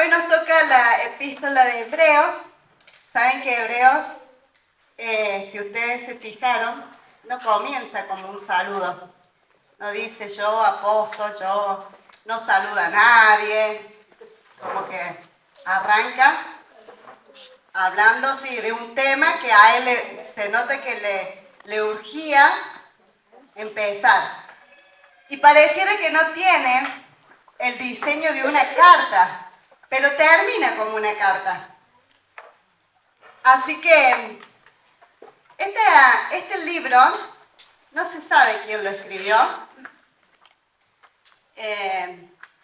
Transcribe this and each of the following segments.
Hoy nos toca la epístola de Hebreos. Saben que Hebreos, si ustedes se fijaron, no comienza como un saludo. No dice yo apóstol, yo no saluda a nadie. Como que arranca hablando sí, de un tema que a él se nota que le urgía empezar. Y pareciera que no tiene el diseño de una carta, pero termina como una carta. Así que este libro no se sabe quién lo escribió.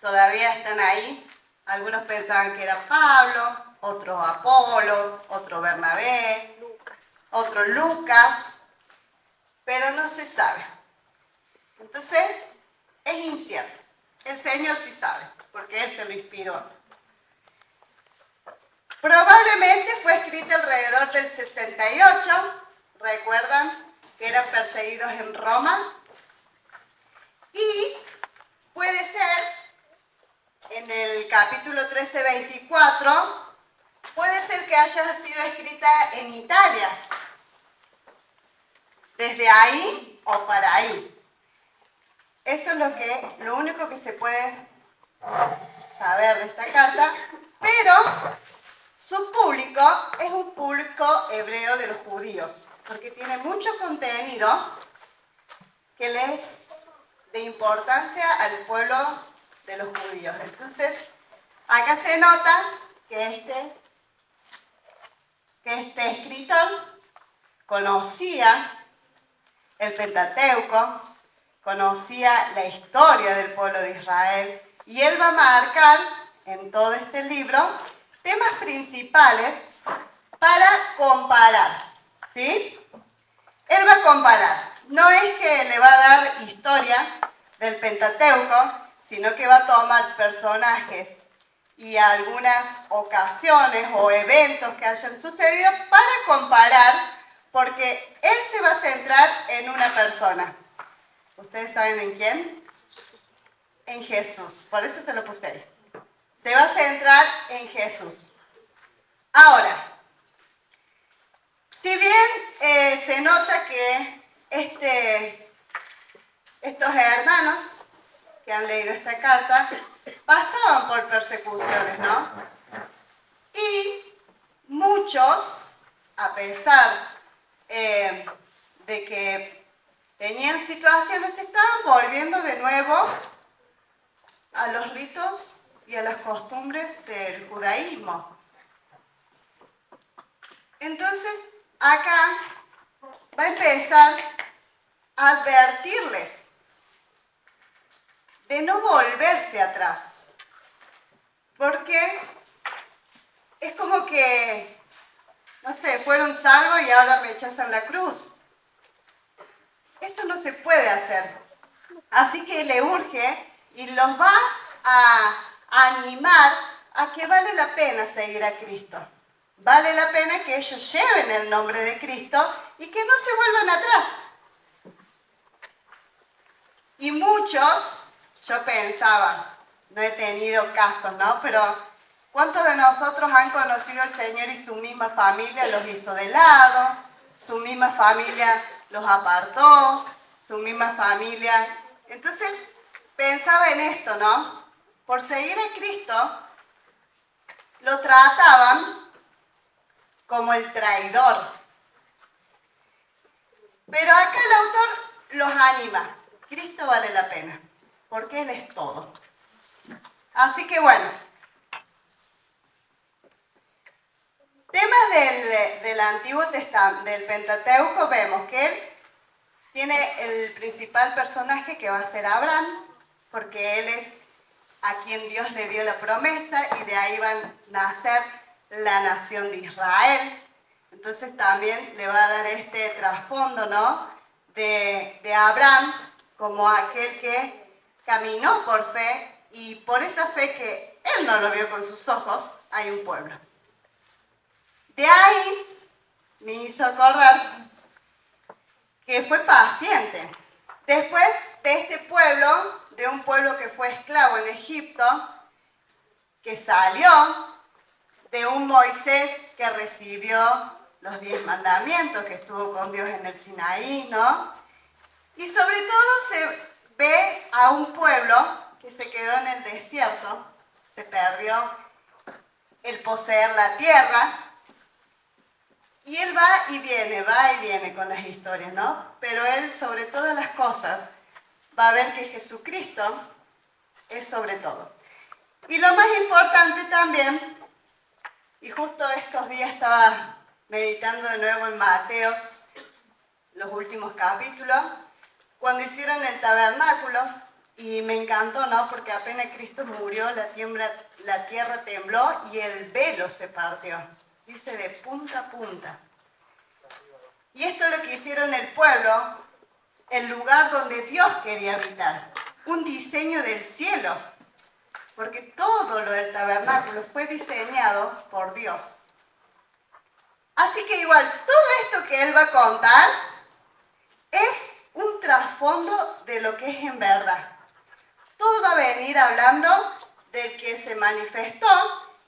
Todavía están ahí. Algunos pensaban que era Pablo, otros Apolo, otro Bernabé, otro Lucas, pero no se sabe. Entonces, es incierto. El Señor sí sabe, porque Él se lo inspiró. Probablemente fue escrito alrededor del 68, recuerdan que eran perseguidos en Roma, y puede ser en el capítulo 13-24, puede ser que haya sido escrita en Italia, desde ahí o para ahí. Eso es lo único que se puede saber de esta carta, pero su público es un público hebreo de los judíos, porque tiene mucho contenido que les es de importancia al pueblo de los judíos. Entonces, acá se nota que este escritor conocía el Pentateuco, conocía la historia del pueblo de Israel, y él va a marcar en todo este libro temas principales para comparar, ¿sí? Él va a comparar. No es que le va a dar historia del Pentateuco, sino que va a tomar personajes y algunas ocasiones o eventos que hayan sucedido para comparar, porque él se va a centrar en una persona. ¿Ustedes saben en quién? En Jesús. Por eso se lo puse ahí. Se va a centrar en Jesús. Ahora, si bien se nota que estos hermanos que han leído esta carta pasaban por persecuciones, ¿no? Y muchos, a pesar de que tenían situaciones, se estaban volviendo de nuevo a los ritos y a las costumbres del judaísmo. Entonces, acá va a empezar a advertirles de no volverse atrás, porque es como que, no sé, fueron salvos y ahora rechazan la cruz. Eso no se puede hacer. Así que le urge y los va a animar a que vale la pena seguir a Cristo. Vale la pena que ellos lleven el nombre de Cristo y que no se vuelvan atrás. Y muchos, yo pensaba, no he tenido casos, ¿no? Pero ¿cuántos de nosotros han conocido al Señor y su misma familia los hizo de lado? Su misma familia los apartó, su misma familia. Entonces pensaba en esto, ¿no? Por seguir a Cristo, lo trataban como el traidor. Pero acá el autor los anima. Cristo vale la pena, porque Él es todo. Así que bueno, temas del Antiguo Testamento, del Pentateuco, vemos que Él tiene el principal personaje que va a ser Abraham, porque Él es a quien Dios le dio la promesa y de ahí va a nacer la nación de Israel. Entonces también le va a dar este trasfondo, ¿no? de Abraham como aquel que caminó por fe, y por esa fe que él no lo vio con sus ojos, hay un pueblo. De ahí me hizo acordar que fue paciente. Después de este pueblo, de un pueblo que fue esclavo en Egipto, que salió de un Moisés que recibió los 10 mandamientos, que estuvo con Dios en el Sinaí, ¿no? Y sobre todo se ve a un pueblo que se quedó en el desierto, se perdió el poseer la tierra, y él va y viene con las historias, ¿no? Pero él, sobre todas las cosas, va a ver que Jesucristo es sobre todo. Y lo más importante también, y justo estos días estaba meditando de nuevo en Mateos, los últimos capítulos, cuando hicieron el tabernáculo, y me encantó, ¿no? Porque apenas Cristo murió, la tierra tembló y el velo se partió. Dice de punta a punta. Y esto es lo que hicieron el pueblo, el lugar donde Dios quería habitar. Un diseño del cielo. Porque todo lo del tabernáculo fue diseñado por Dios. Así que igual, todo esto que él va a contar es un trasfondo de lo que es en verdad. Todo va a venir hablando del que se manifestó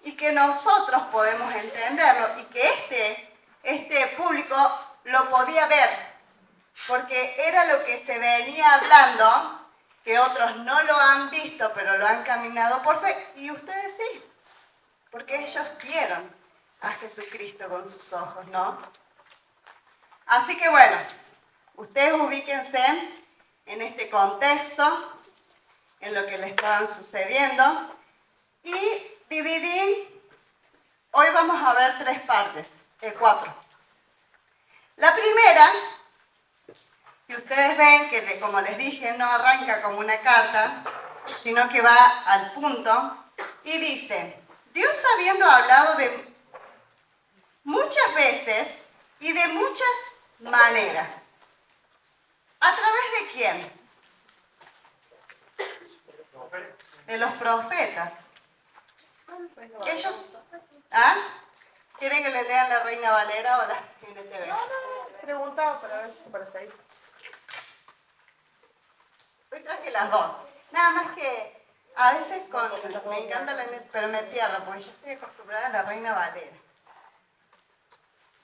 y que nosotros podemos entenderlo y que este público lo podía ver, porque era lo que se venía hablando, que otros no lo han visto, pero lo han caminado por fe, y ustedes sí, porque ellos vieron a Jesucristo con sus ojos, ¿no? Así que bueno, ustedes ubíquense en este contexto, en lo que le estaban sucediendo, y dividí, hoy vamos a ver 3 partes, 4. La primera, si ustedes ven que, como les dije, no arranca como una carta, sino que va al punto, y dice, Dios habiendo hablado de muchas veces y de muchas maneras. ¿A través de quién? De los profetas. Ellos, ¿ah? ¿Quieren que le lean la Reina Valera o la NTV? No, preguntaba para ver si para seguir. Hoy traje las dos. Nada más que a veces me encanta la NTV, pero me pierdo porque yo estoy acostumbrada a la Reina Valera.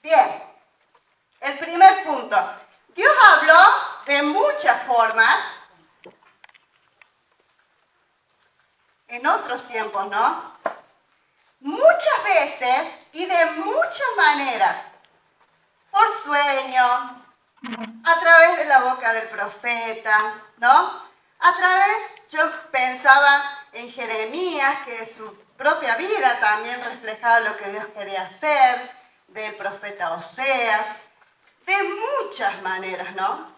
Bien, el primer punto. Dios habló de muchas formas en otros tiempos, ¿no? Muchas veces y de muchas maneras. Por sueño, a través de la boca del profeta, ¿no? A través, yo pensaba en Jeremías, que su propia vida también reflejaba lo que Dios quería hacer, del profeta Oseas, de muchas maneras, ¿no?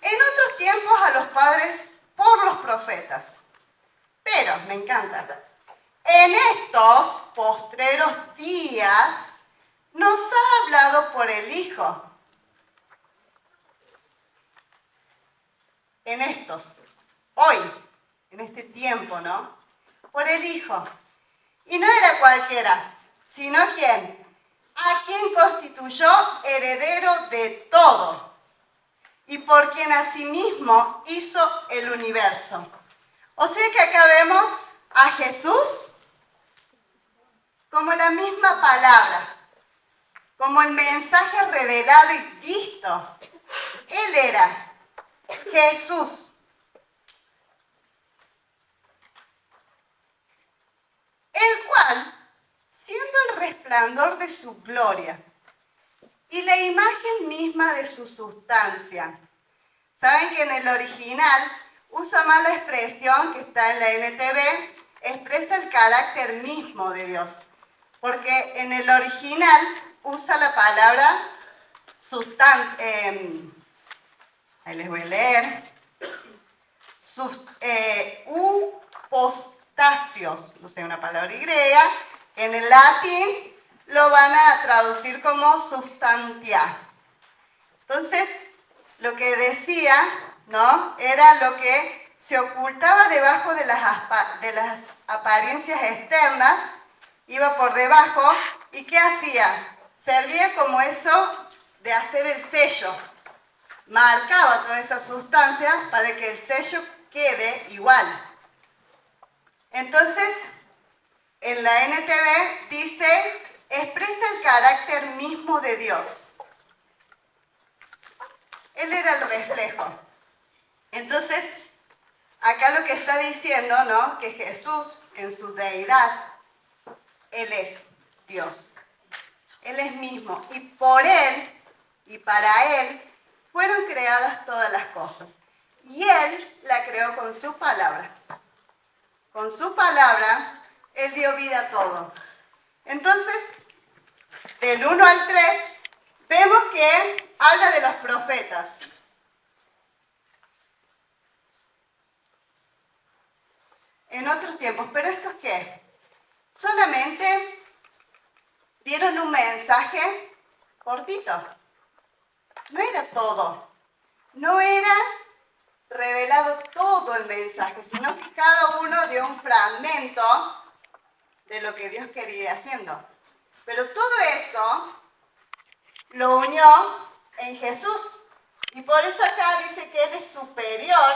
En otros tiempos a los padres por los profetas. Pero, me encanta, en estos postreros días nos ha hablado por el Hijo. En estos, hoy, en este tiempo, ¿no? Por el Hijo. Y no era cualquiera, sino ¿quién? A quien constituyó heredero de todo. Y por quien asimismo hizo el universo. O sea que acá vemos a Jesús como la misma palabra, como el mensaje revelado y visto. Él era Jesús. El cual, siendo el resplandor de su gloria y la imagen misma de su sustancia. Saben que en el original usa más la expresión que está en la NTV, expresa el carácter mismo de Dios. Porque en el original usa la palabra sustancia, ahí les voy a leer, upostasios, no sé, una palabra griega, en el latín lo van a traducir como substantia. Entonces, lo que decía, ¿no? Era lo que se ocultaba debajo de las apariencias externas, iba por debajo, ¿y qué hacía? Servía como eso de hacer el sello. Marcaba toda esa sustancia para que el sello quede igual. Entonces, en la NTV dice, expresa el carácter mismo de Dios. Él era el reflejo. Entonces, acá lo que está diciendo, ¿no? Que Jesús, en su deidad, Él es Dios. Él es mismo. Y por Él, y para Él, fueron creadas todas las cosas. Y Él la creó con su palabra. Con su palabra, Él dio vida a todo. Entonces, del 1 al 3, vemos que habla de los profetas. En otros tiempos, ¿pero estos qué? Solamente dieron un mensaje cortito. No era todo. No era revelado todo el mensaje, sino que cada uno dio un fragmento de lo que Dios quería ir haciendo. Pero todo eso lo unió en Jesús. Y por eso acá dice que Él es superior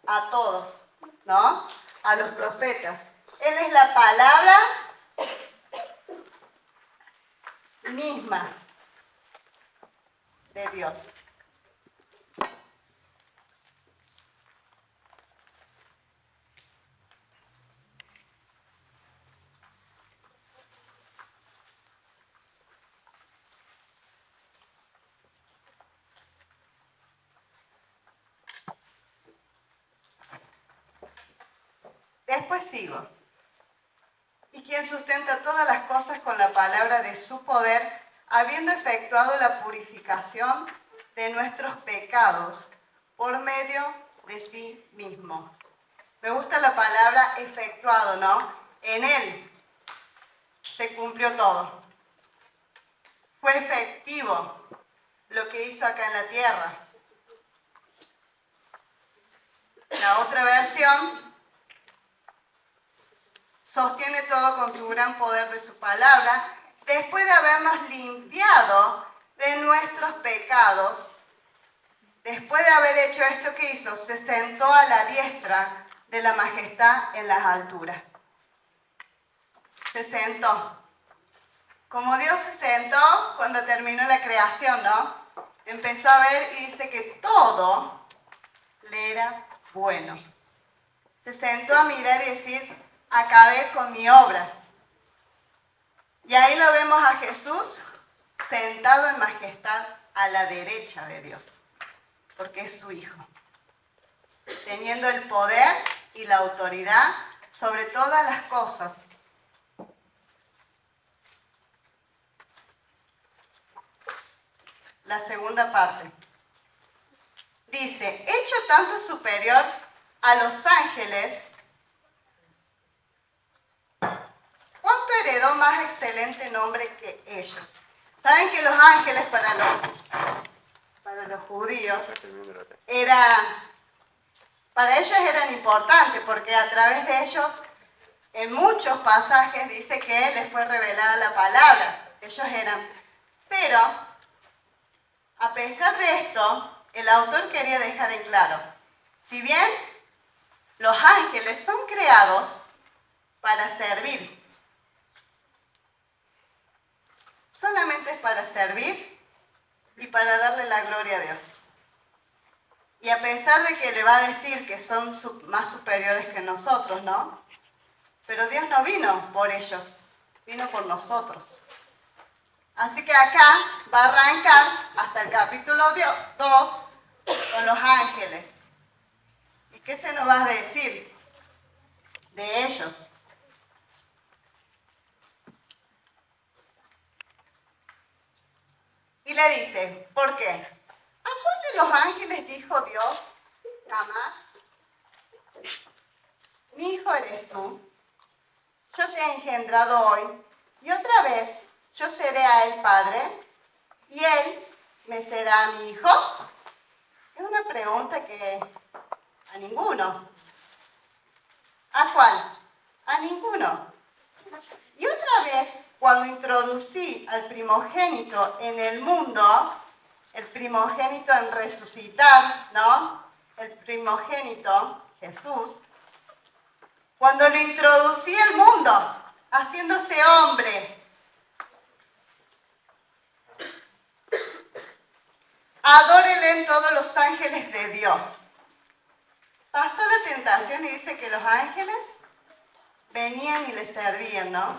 a todos, ¿no? A los profetas. Él es la palabra misma de Dios. Después sigo. Y quien sustenta todas las cosas con la palabra de su poder, habiendo efectuado la purificación de nuestros pecados por medio de sí mismo. Me gusta la palabra efectuado, ¿no? En Él se cumplió todo. Fue efectivo lo que hizo acá en la tierra. La otra versión sostiene todo con su gran poder de su palabra, después de habernos limpiado de nuestros pecados. Después de haber hecho esto que hizo, se sentó a la diestra de la majestad en las alturas. Se sentó. Como Dios se sentó cuando terminó la creación, ¿no? Empezó a ver y dice que todo le era bueno. Se sentó a mirar y decir, acabé con mi obra. Y ahí lo vemos a Jesús sentado en majestad a la derecha de Dios, porque es su Hijo, teniendo el poder y la autoridad sobre todas las cosas. La segunda parte dice, hecho tanto superior a los ángeles, ¿cuánto heredó más excelente nombre que ellos? Saben que los ángeles para los judíos para ellos eran importantes, porque a través de ellos, en muchos pasajes dice que les fue revelada la palabra. Ellos eran. Pero, a pesar de esto, el autor quería dejar en claro, si bien los ángeles son creados para servir, solamente es para servir y para darle la gloria a Dios. Y a pesar de que le va a decir que son más superiores que nosotros, ¿no? Pero Dios no vino por ellos, vino por nosotros. Así que acá va a arrancar hasta el capítulo 2 con los ángeles. ¿Y qué se nos va a decir de ellos? Y le dice, ¿por qué? ¿A cuál de los ángeles dijo Dios jamás? Mi hijo eres tú, yo te he engendrado hoy, y otra vez yo seré a él padre, y él me será mi hijo. Es una pregunta que a ninguno. ¿A cuál? A ninguno. Y otra vez, cuando introducí al primogénito en el mundo, el primogénito en resucitar, ¿no? El primogénito Jesús, cuando lo introducía al mundo, haciéndose hombre. Adórenle en todos los ángeles de Dios. Pasó la tentación y dice que los ángeles venían y le servían, ¿no?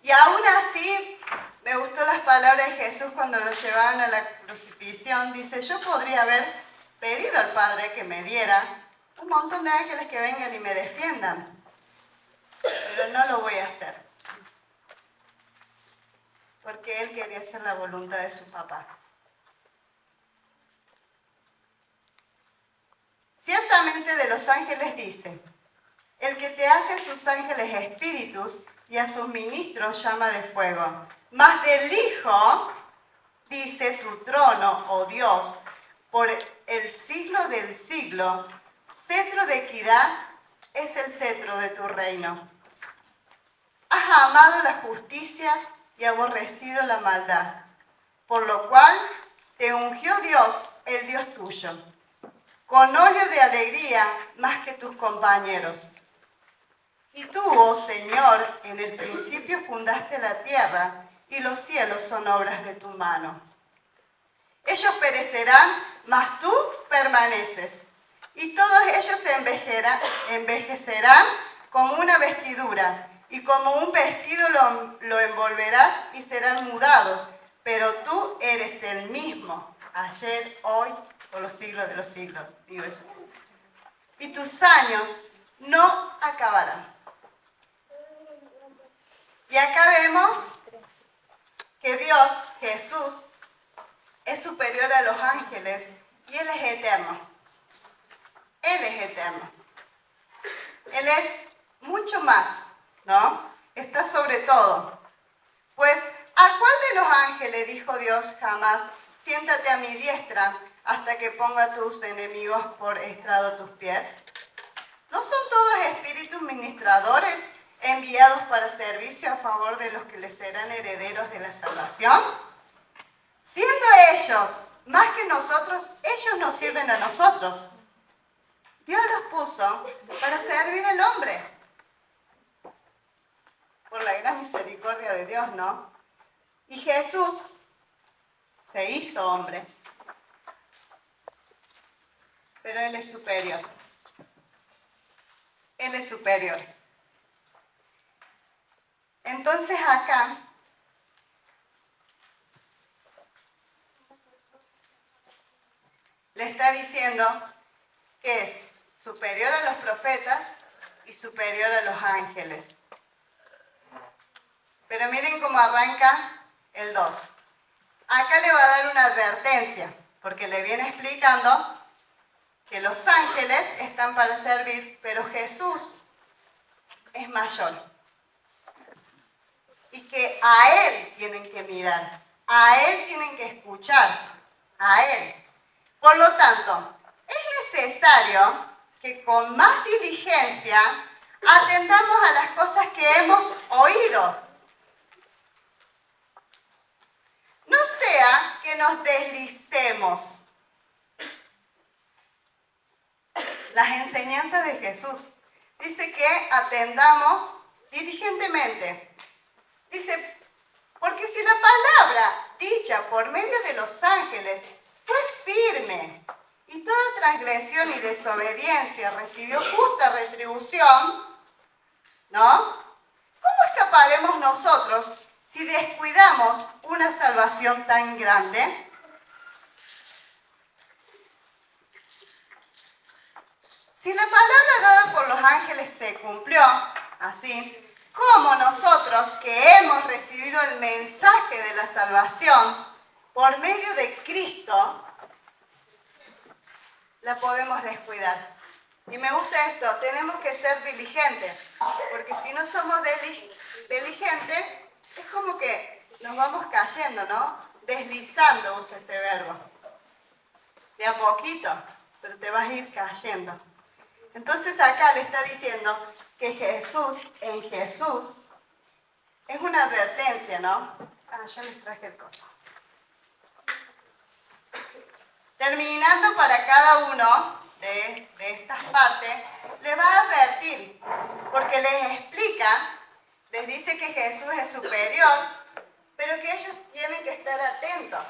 Y aún así, me gustó las palabras de Jesús cuando lo llevaban a la crucifixión. Dice, yo podría haber pedido al Padre que me diera un montón de ángeles que vengan y me defiendan, pero no lo voy a hacer, porque Él quería hacer la voluntad de su papá. Ciertamente de los ángeles dice, el que te hace a sus ángeles espíritus y a sus ministros llama de fuego. Mas del Hijo dice tu trono, oh Dios, por el siglo del siglo, cetro de equidad es el cetro de tu reino. Has amado la justicia y aborrecido la maldad, por lo cual te ungió Dios, el Dios tuyo, con óleo de alegría más que tus compañeros. Y tú, oh Señor, en el principio fundaste la tierra, y los cielos son obras de tu mano. Ellos perecerán, mas tú permaneces, y todos ellos se envejecerán como una vestidura, y como un vestido lo envolverás y serán mudados, pero tú eres el mismo, ayer, hoy, por los siglos de los siglos, digo yo. Y tus años no acabarán. Y acá vemos que Dios, Jesús, es superior a los ángeles y Él es eterno. Él es eterno. Él es mucho más, ¿no? Está sobre todo. Pues, ¿a cuál de los ángeles dijo Dios jamás, siéntate a mi diestra hasta que ponga a tus enemigos por estrado tus pies? ¿No son todos espíritus ministradores enviados para servicio a favor de los que les serán herederos de la salvación? Siendo ellos más que nosotros, ellos nos sirven a nosotros. Dios los puso para servir al hombre. Por la gran misericordia de Dios, ¿no? Y Jesús se hizo hombre. Pero Él es superior. Él es superior. Entonces acá le está diciendo que es superior a los profetas y superior a los ángeles. Pero miren cómo arranca el 2. Acá le va a dar una advertencia, porque le viene explicando que los ángeles están para servir, pero Jesús es mayor. Y que a Él tienen que mirar, a Él tienen que escuchar, a Él. Por lo tanto, es necesario que con más diligencia atendamos a las cosas que hemos oído. No sea que nos deslicemos. Las enseñanzas de Jesús. Dice que atendamos diligentemente. Dice, porque si la palabra dicha por medio de los ángeles fue firme y toda transgresión y desobediencia recibió justa retribución, ¿no? ¿Cómo escaparemos nosotros si descuidamos una salvación tan grande? Si la palabra dada por los ángeles se cumplió así, ¿cómo nosotros que hemos recibido el mensaje de la salvación por medio de Cristo la podemos descuidar? Y me gusta esto, tenemos que ser diligentes, porque si no somos diligentes, es como que nos vamos cayendo, ¿no? Deslizando, usa este verbo. De a poquito, pero te vas a ir cayendo. Entonces acá le está diciendo que en Jesús, es una advertencia, ¿no? Yo les traje el coso. Terminando para cada uno de estas partes, les va a advertir, porque les explica, les dice que Jesús es superior, pero que ellos tienen que estar atentos.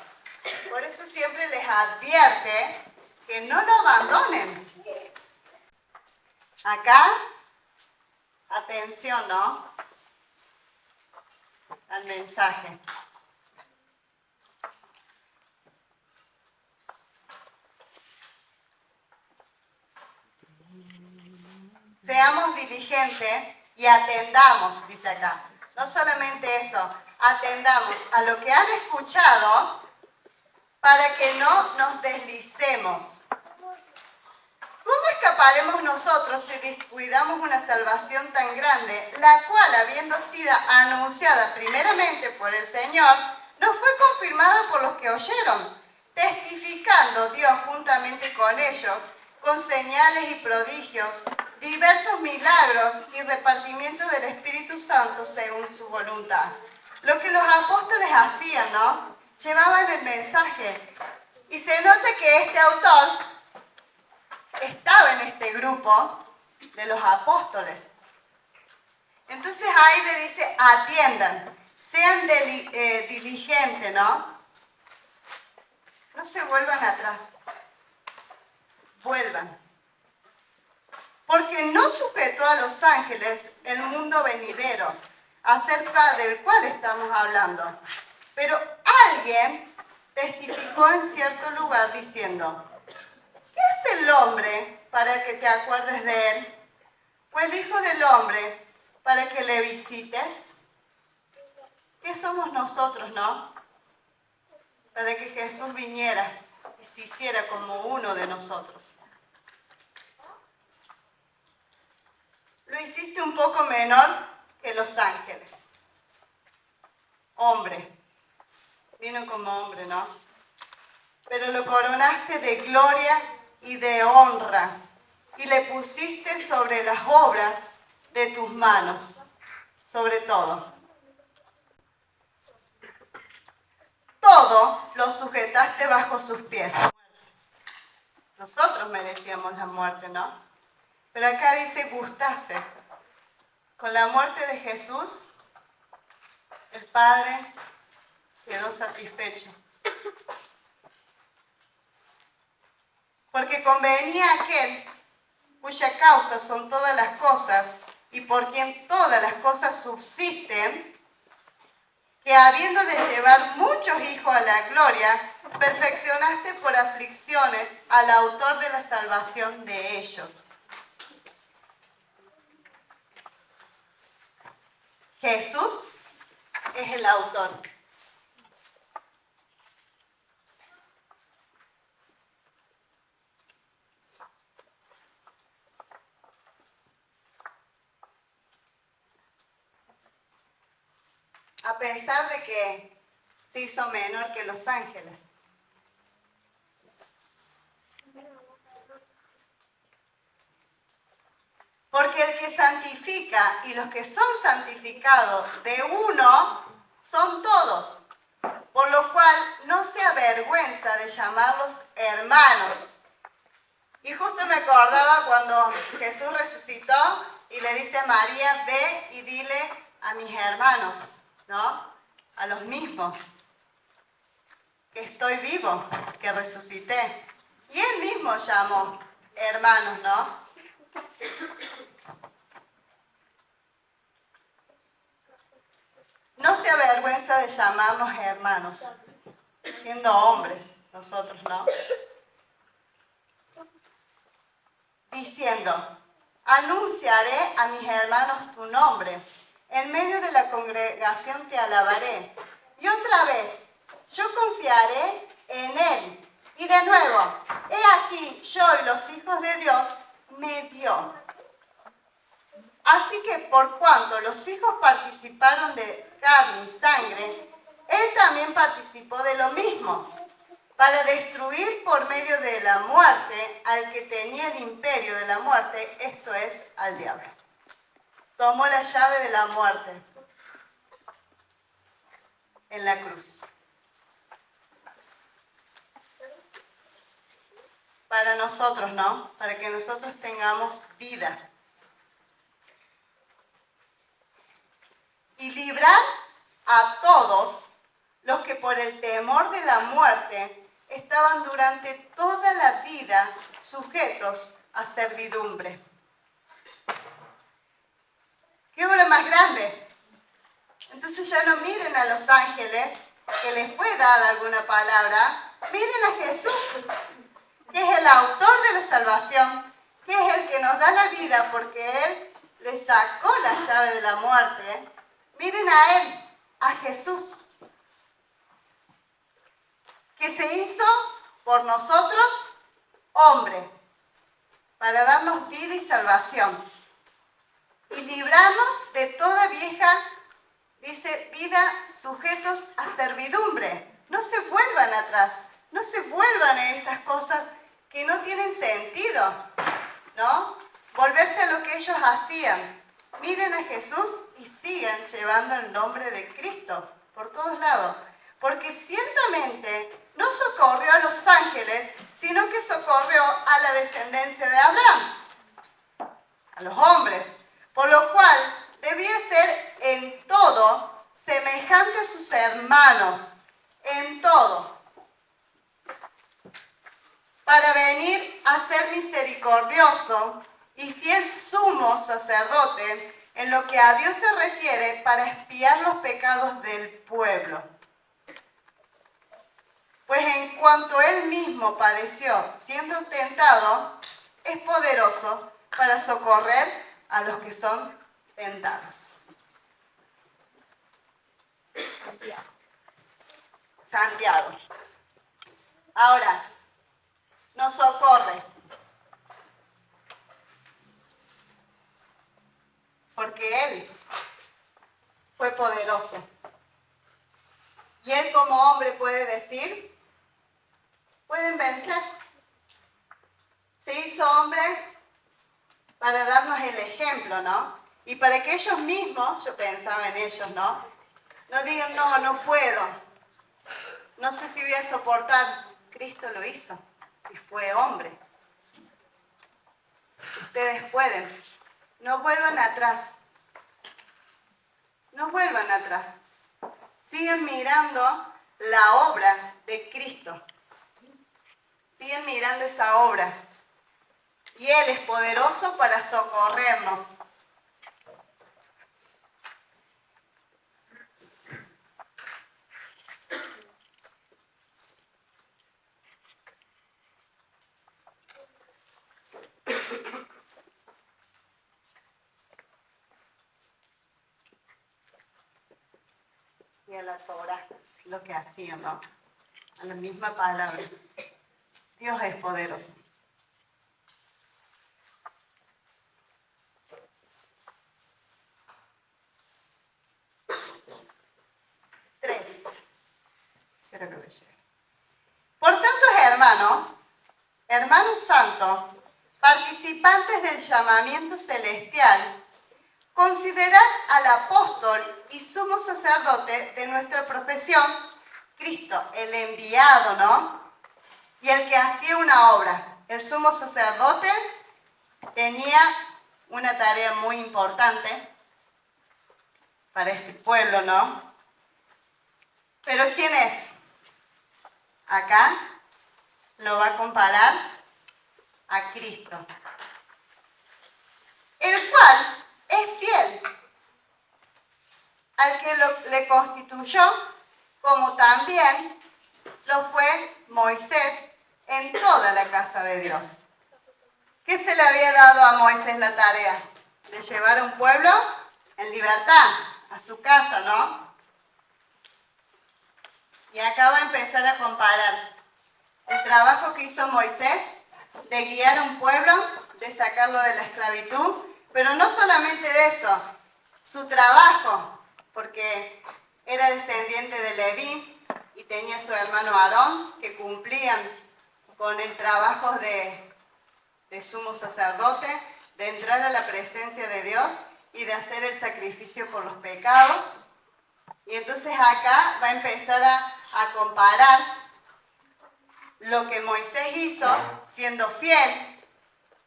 Por eso siempre les advierte que no lo abandonen. Acá, atención, ¿no? Al mensaje. Seamos diligentes y atendamos, dice acá. No solamente eso, atendamos a lo que han escuchado para que no nos deslicemos. ¿Cómo escaparemos nosotros si descuidamos una salvación tan grande, la cual, habiendo sido anunciada primeramente por el Señor, nos fue confirmada por los que oyeron, testificando Dios juntamente con ellos, con señales y prodigios, diversos milagros y repartimiento del Espíritu Santo según su voluntad? Lo que los apóstoles hacían, ¿no? Llevaban el mensaje. Y se nota que este autor estaba en este grupo de los apóstoles. Entonces ahí le dice, atiendan, sean diligentes, ¿no? No se vuelvan atrás, vuelvan. Porque no sujetó a los ángeles el mundo venidero, acerca del cual estamos hablando. Pero alguien testificó en cierto lugar diciendo, ¿qué es el hombre para que te acuerdes de él? ¿O el hijo del hombre para que le visites? ¿Qué somos nosotros, no? Para que Jesús viniera y se hiciera como uno de nosotros. Lo hiciste un poco menor que los ángeles. Hombre. Vino como hombre, ¿no? Pero lo coronaste de gloria y de honra, y le pusiste sobre las obras de tus manos, sobre todo. Todo lo sujetaste bajo sus pies. Nosotros merecíamos la muerte, ¿no? Pero acá dice gustase. Con la muerte de Jesús, el Padre quedó satisfecho. Porque convenía aquel cuya causa son todas las cosas y por quien todas las cosas subsisten, que habiendo de llevar muchos hijos a la gloria, perfeccionaste por aflicciones al autor de la salvación de ellos. Jesús es el autor. A pesar de que se hizo menor que los ángeles. Porque el que santifica y los que son santificados de uno son todos, por lo cual no se avergüenza de llamarlos hermanos. Y justo me acordaba cuando Jesús resucitó y le dice a María, ve y dile a mis hermanos, ¿no? A los mismos, que estoy vivo, que resucité. Y él mismo llamó hermanos, ¿no? No se avergüenza de llamarnos hermanos, siendo hombres nosotros, ¿no? Diciendo, anunciaré a mis hermanos tu nombre, en medio de la congregación te alabaré. Y otra vez, yo confiaré en él. Y de nuevo, he aquí, yo y los hijos de Dios me dio. Así que por cuanto los hijos participaron de carne y sangre, él también participó de lo mismo, para destruir por medio de la muerte al que tenía el imperio de la muerte, esto es, al diablo. Tomó la llave de la muerte en la cruz. para nosotros, ¿no? Para que nosotros tengamos vida. Y librar a todos los que por el temor de la muerte estaban durante toda la vida sujetos a servidumbre. ¿Qué obra más grande? Entonces ya no miren a los ángeles, que les fue dada alguna palabra, miren a Jesús, que es el autor de la salvación, que es el que nos da la vida porque Él le sacó la llave de la muerte. Miren a Él, a Jesús, que se hizo por nosotros hombre, para darnos vida y salvación, y librarnos de toda vieja, dice, vida sujetos a servidumbre. No se vuelvan atrás, no se vuelvan a esas cosas que no tienen sentido, ¿no? Volverse a lo que ellos hacían. Miren a Jesús y sigan llevando el nombre de Cristo por todos lados. Porque ciertamente no socorrió a los ángeles, sino que socorrió a la descendencia de Abraham, a los hombres. Por lo cual debía ser en todo semejante a sus hermanos, en todo, para venir a ser misericordioso y fiel sumo sacerdote en lo que a Dios se refiere para expiar los pecados del pueblo. Pues en cuanto Él mismo padeció siendo tentado, es poderoso para socorrer a los que son tentados. Santiago. Ahora, nos socorre. Porque Él fue poderoso. Y Él como hombre puede decir, pueden vencer. Se hizo hombre para darnos el ejemplo, ¿no? Y para que ellos mismos, yo pensaba en ellos, ¿no? No digan, no puedo. No sé si voy a soportar. Cristo lo hizo y fue hombre. Ustedes pueden. No vuelvan atrás. No vuelvan atrás. Sigan mirando la obra de Cristo. Sigan mirando esa obra. Y Él es poderoso para socorrernos. Y a la Torah, lo que hacían, ¿no? A la misma palabra. Dios es poderoso. Espero que me llegue. Por tanto, hermanos santos, participantes del llamamiento celestial, considerad al apóstol y sumo sacerdote de nuestra profesión, Cristo, el enviado, ¿no? Y el que hacía una obra. El sumo sacerdote tenía una tarea muy importante para este pueblo, ¿no? Pero ¿quién es? Acá lo va a comparar a Cristo, el cual es fiel al que le constituyó, como también lo fue Moisés en toda la casa de Dios. ¿Qué se le había dado a Moisés la tarea? De llevar a un pueblo en libertad a su casa, ¿no? Y acá va a empezar a comparar el trabajo que hizo Moisés de guiar a un pueblo, de sacarlo de la esclavitud, pero no solamente de eso, su trabajo, porque era descendiente de Leví y tenía a su hermano Aarón, que cumplían con el trabajo de sumo sacerdote, de entrar a la presencia de Dios y de hacer el sacrificio por los pecados. Y entonces acá va a empezar a comparar lo que Moisés hizo siendo fiel,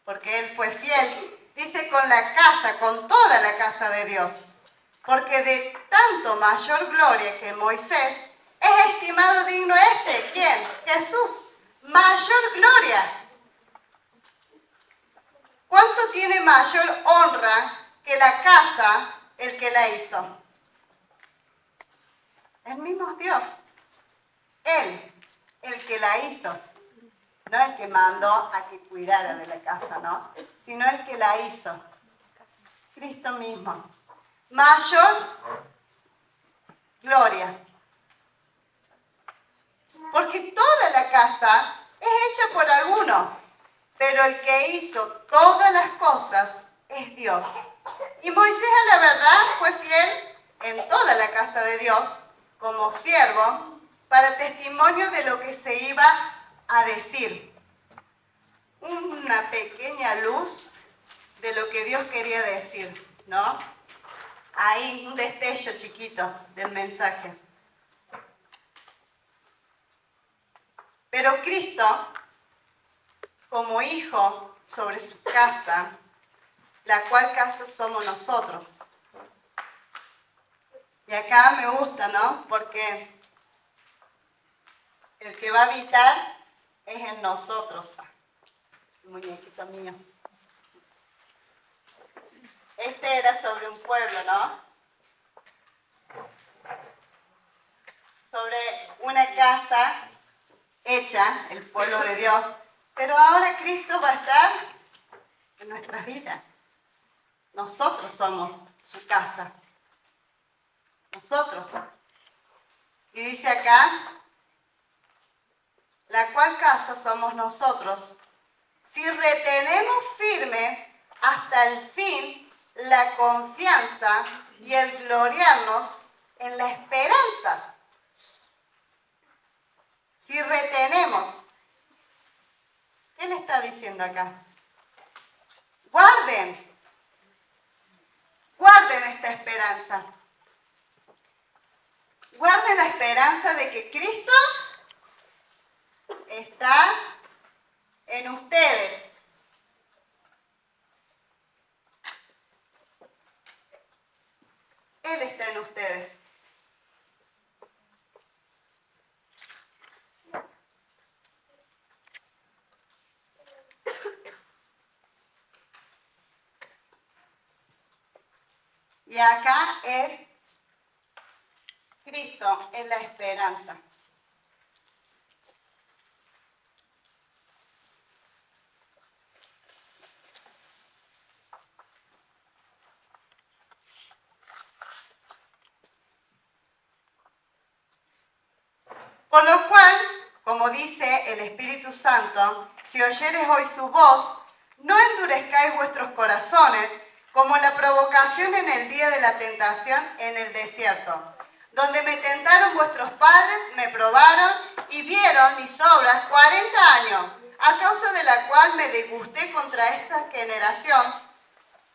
porque él fue fiel, dice con toda la casa de Dios. Porque de tanto mayor gloria que Moisés, es estimado digno ¿quién? Jesús. Mayor gloria. ¿Cuánto tiene mayor honra que la casa el que la hizo? El mismo Dios. Él, el que la hizo. No el que mandó a que cuidara de la casa, ¿no? Sino el que la hizo. Cristo mismo. Mayor gloria. Porque toda la casa es hecha por alguno, pero el que hizo todas las cosas es Dios. Y Moisés, a la verdad, fue fiel en toda la casa de Dios como siervo para testimonio de lo que se iba a decir. Una pequeña luz de lo que Dios quería decir, ¿no? Ahí, un destello chiquito del mensaje. Pero Cristo, como hijo sobre su casa, la cual casa somos nosotros. Y acá me gusta, ¿no? Porque el que va a habitar es en nosotros. El muñequito mío. Este era sobre un pueblo, ¿no? Sobre una casa hecha, el pueblo de Dios. Pero ahora Cristo va a estar en nuestras vidas. Nosotros somos su casa. Nosotros. Y dice acá, la cual casa somos nosotros, si retenemos firme hasta el fin la confianza y el gloriarnos en la esperanza. Si retenemos. ¿Qué le está diciendo acá? Guarden esta esperanza. Guarden la esperanza de que Cristo está en ustedes. Él está en ustedes. Y acá es Cristo en la esperanza. Por lo cual, como dice el Espíritu Santo, si oyeres hoy su voz, no endurezcáis vuestros corazones, como la provocación en el día de la tentación en el desierto, donde me tentaron vuestros padres, me probaron y vieron mis obras 40 años, a causa de la cual me disgusté contra esta generación,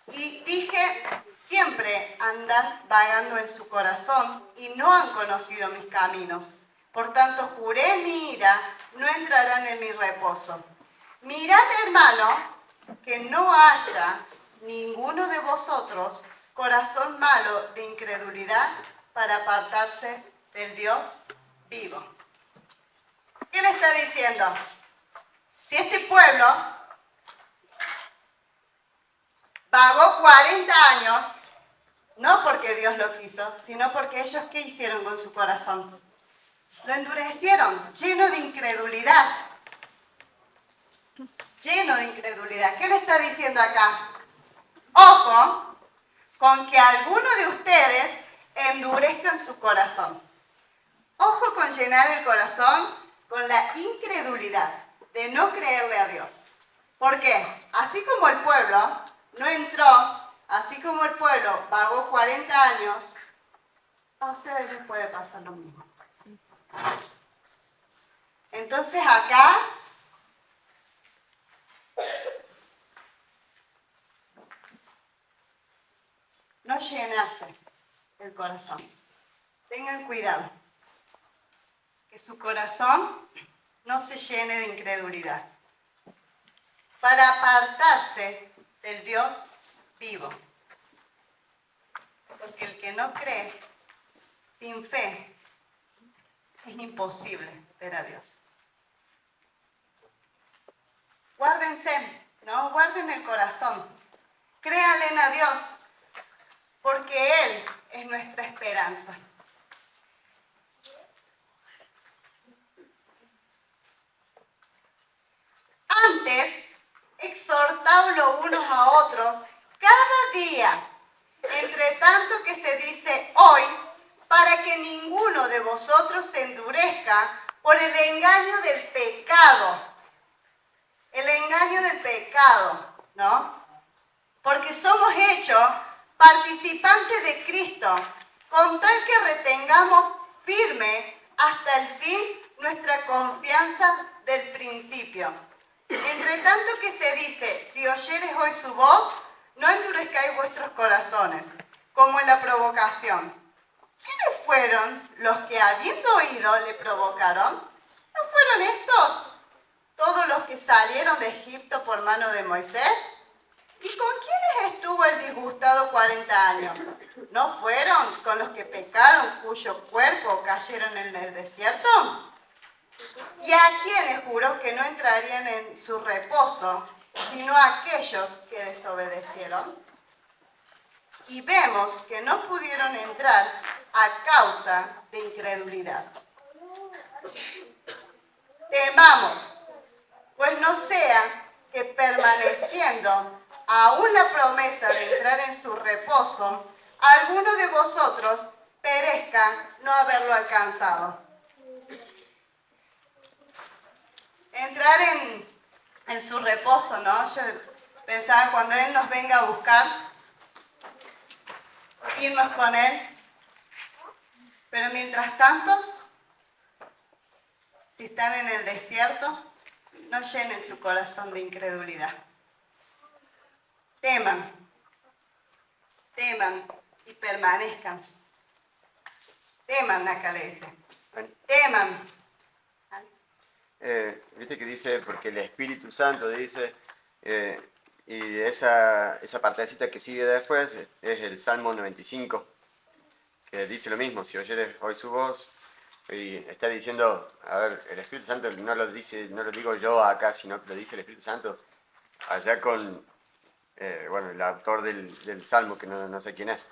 y dije, siempre andan vagando en su corazón y no han conocido mis caminos. Por tanto, juré en mi ira, no entrarán en mi reposo. Mirad, hermano, que no haya ninguno de vosotros corazón malo de incredulidad para apartarse del Dios vivo. ¿Qué le está diciendo? Si este pueblo vagó 40 años, no porque Dios lo quiso, sino porque ellos, ¿qué hicieron con su corazón? Lo endurecieron, lleno de incredulidad. Lleno de incredulidad. ¿Qué le está diciendo acá? Ojo con que alguno de ustedes endurezcan su corazón. Ojo con llenar el corazón con la incredulidad de no creerle a Dios. ¿Por qué? Así como el pueblo no entró, así como el pueblo vagó 40 años, a ustedes les puede pasar lo mismo. Entonces acá no llenarse el corazón. Tengan cuidado. Que su corazón no se llene de incredulidad, para apartarse del Dios vivo. Porque el que no cree, sin fe, es imposible ver a Dios. Guárdense, ¿no? Guarden el corazón. Créanle a Dios, porque Él es nuestra esperanza. Antes, exhortaos los unos a otros cada día, entre tanto que se dice hoy, para que ninguno de vosotros se endurezca por el engaño del pecado. El engaño del pecado, ¿no? Porque somos hechos participantes de Cristo, con tal que retengamos firme hasta el fin nuestra confianza del principio. Entre tanto que se dice, si oyeres hoy su voz, no endurezcáis vuestros corazones, como en la provocación. ¿Quiénes fueron los que habiendo oído le provocaron? ¿No fueron estos todos los que salieron de Egipto por mano de Moisés? ¿Y con quiénes estuvo el disgustado 40 años? ¿No fueron con los que pecaron, cuyo cuerpo cayeron en el desierto? ¿Y a quiénes juró que no entrarían en su reposo, sino a aquellos que desobedecieron? Y vemos que no pudieron entrar a causa de incredulidad. Temamos, pues no sea que permaneciendo aún la promesa de entrar en su reposo, alguno de vosotros perezca no haberlo alcanzado. Entrar en su reposo, ¿no? Yo pensaba cuando Él nos venga a buscar, irnos con Él. Pero mientras tantos, si están en el desierto, no llenen su corazón de incredulidad. Teman y permanezcan. Teman, acá le dice. Teman. Viste que dice, porque el Espíritu Santo dice, y esa partecita que sigue después es el Salmo 95, que dice lo mismo, si oyeres hoy su voz, y está diciendo, a ver, el Espíritu Santo no lo digo yo acá, sino que lo dice el Espíritu Santo allá con, el autor del Salmo, que no sé quién es,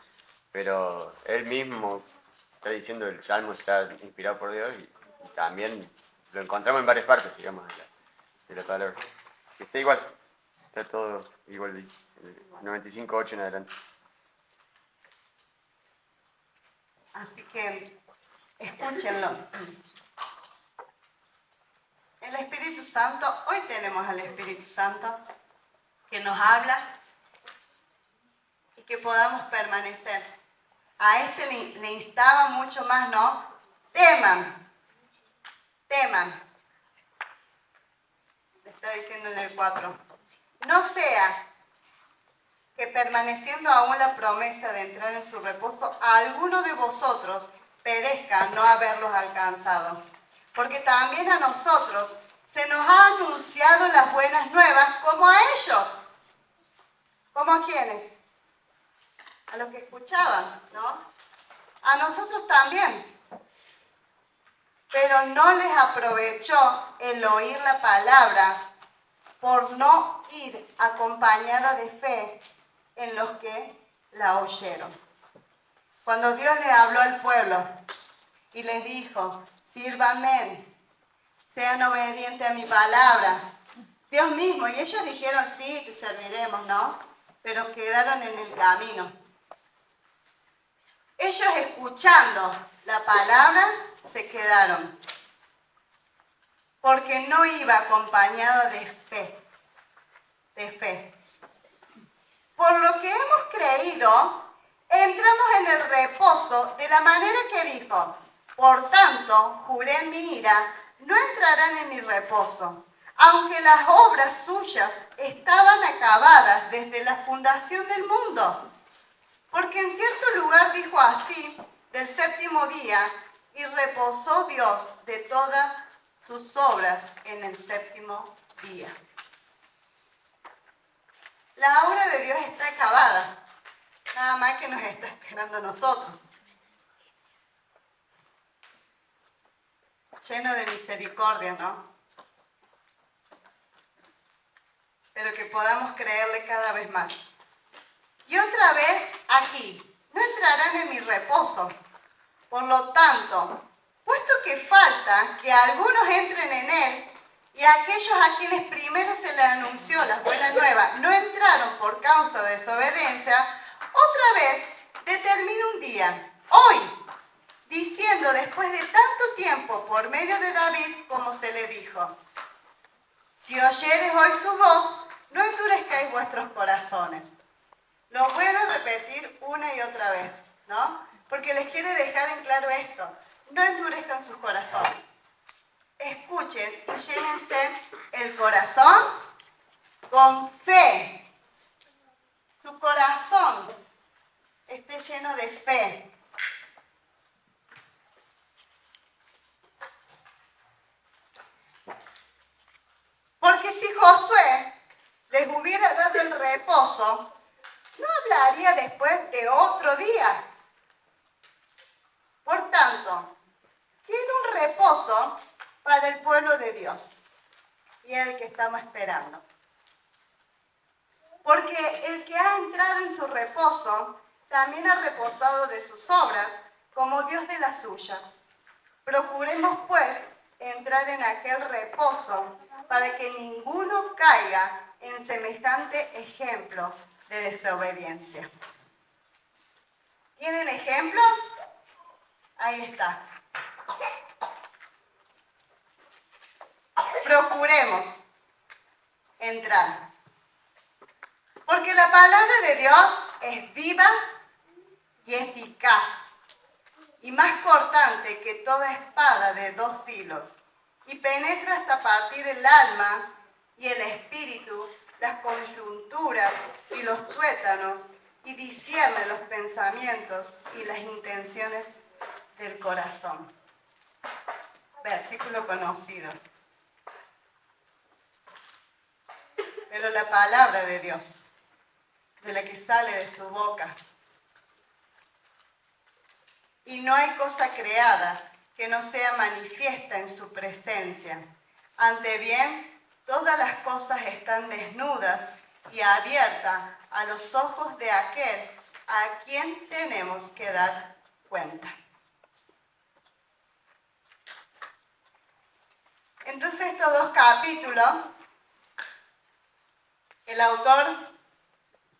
pero él mismo está diciendo el Salmo está inspirado por Dios y también lo encontramos en varias partes, digamos, de la palabra. Está igual, está todo igual, 95.8 en adelante. Así que escúchenlo. El Espíritu Santo, hoy tenemos al Espíritu Santo que nos habla y que podamos permanecer. A este le instaba mucho más, ¿no? Teman. Le está diciendo en el 4. No sea que permaneciendo aún la promesa de entrar en su reposo, a alguno de vosotros perezca no haberlos alcanzado. Porque también a nosotros se nos ha anunciado las buenas nuevas como a ellos. ¿Como a quiénes? A los que escuchaban, ¿no? A nosotros también. Pero no les aprovechó el oír la palabra por no ir acompañada de fe en los que la oyeron. Cuando Dios les habló al pueblo y les dijo, sírvanme, sean obedientes a mi palabra, Dios mismo, y ellos dijeron, sí, te serviremos, ¿no? Pero quedaron en el camino. Ellos escuchando la palabra se quedaron, porque no iba acompañado de fe. Por lo que hemos creído, entramos en el reposo de la manera que dijo, por tanto, juré en mi ira, no entrarán en mi reposo, aunque las obras suyas estaban acabadas desde la fundación del mundo. Porque en cierto lugar dijo así, del séptimo día, y reposó Dios de toda sus obras en el séptimo día. La obra de Dios está acabada, nada más que nos está esperando a nosotros. Lleno de misericordia, ¿no? Pero que podamos creerle cada vez más. Y otra vez aquí, no entrarán en mi reposo. Por lo tanto, puesto que falta que algunos entren en él, y aquellos a quienes primero se les anunció las buenas nuevas no entraron por causa de desobediencia, otra vez determino un día, hoy, diciendo después de tanto tiempo por medio de David, como se le dijo: si oyeres hoy su voz, no endurezcáis vuestros corazones. Lo bueno es repetir una y otra vez, ¿no? Porque les quiere dejar en claro esto: no endurezcan sus corazones. Escuchen y llénense el corazón con fe. Su corazón esté lleno de fe. Porque si Josué les hubiera dado el reposo, no hablaría después de otro día. Por tanto, queda un reposo para el pueblo de Dios y el que estamos esperando. Porque el que ha entrado en su reposo también ha reposado de sus obras, como Dios de las suyas. Procuremos, pues, entrar en aquel reposo para que ninguno caiga en semejante ejemplo de desobediencia. ¿Tienen ejemplo? Ahí está. Procuremos entrar. Porque la palabra de Dios es viva y eficaz, y más cortante que toda espada de dos filos, y penetra hasta partir el alma y el espíritu, las coyunturas y los tuétanos, y discierne los pensamientos y las intenciones del corazón. Versículo conocido. Pero la palabra de Dios, de la que sale de su boca, y no hay cosa creada que no sea manifiesta en su presencia. Ante bien, todas las cosas están desnudas y abiertas a los ojos de aquel a quien tenemos que dar cuenta. Entonces, estos dos capítulos, el autor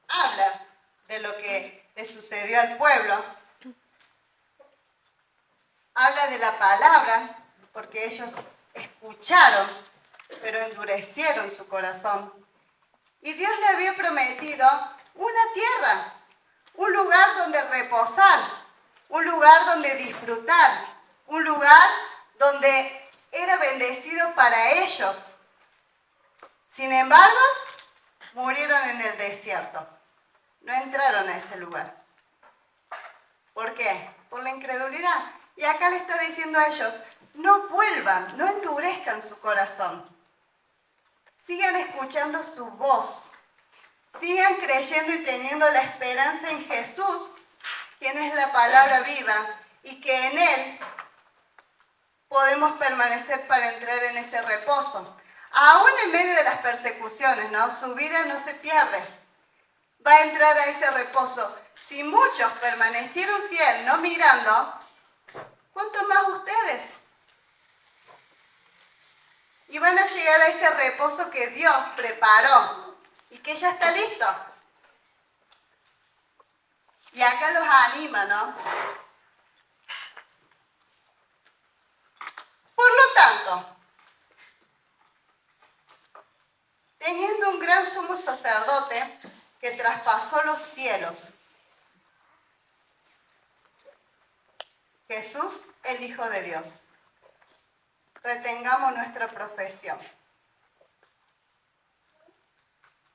habla de lo que le sucedió al pueblo. Habla de la palabra, porque ellos escucharon, pero endurecieron su corazón. Y Dios le había prometido una tierra, un lugar donde reposar, un lugar donde disfrutar, un lugar donde era bendecido para ellos. Sin embargo, murieron en el desierto. No entraron a ese lugar. ¿Por qué? Por la incredulidad. Y acá le está diciendo a ellos: no vuelvan, no endurezcan su corazón. Sigan escuchando su voz. Sigan creyendo y teniendo la esperanza en Jesús, quien es la palabra viva, y que en Él podemos permanecer para entrar en ese reposo. Aún en medio de las persecuciones, ¿no? Su vida no se pierde. Va a entrar a ese reposo. Si muchos permanecieron fieles, no mirando, ¿cuánto más ustedes? Y van a llegar a ese reposo que Dios preparó y que ya está listo. Y acá los anima, ¿no? Por lo tanto, teniendo un gran sumo sacerdote que traspasó los cielos, Jesús, el Hijo de Dios, retengamos nuestra profesión.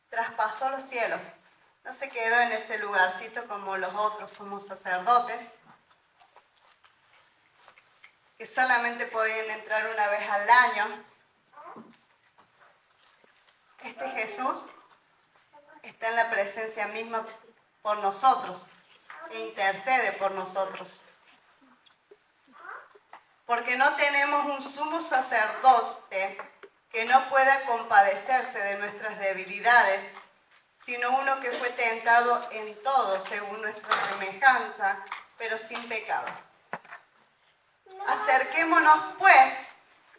Traspasó los cielos. No se quedó en ese lugarcito como los otros sumos sacerdotes. que solamente podían entrar una vez al año. Este Jesús está en la presencia misma por nosotros e intercede por nosotros. Porque no tenemos un sumo sacerdote que no pueda compadecerse de nuestras debilidades, sino uno que fue tentado en todo según nuestra semejanza, pero sin pecado. Acerquémonos, pues,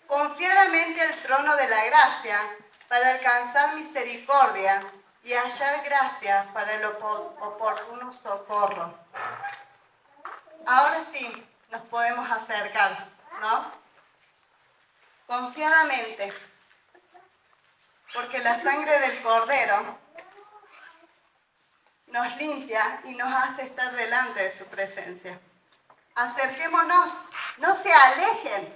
confiadamente al trono de la gracia para alcanzar misericordia y hallar gracia para el oportuno socorro. Ahora sí nos podemos acercar, ¿no? Confiadamente, porque la sangre del Cordero nos limpia y nos hace estar delante de su presencia. Acerquémonos, no se alejen,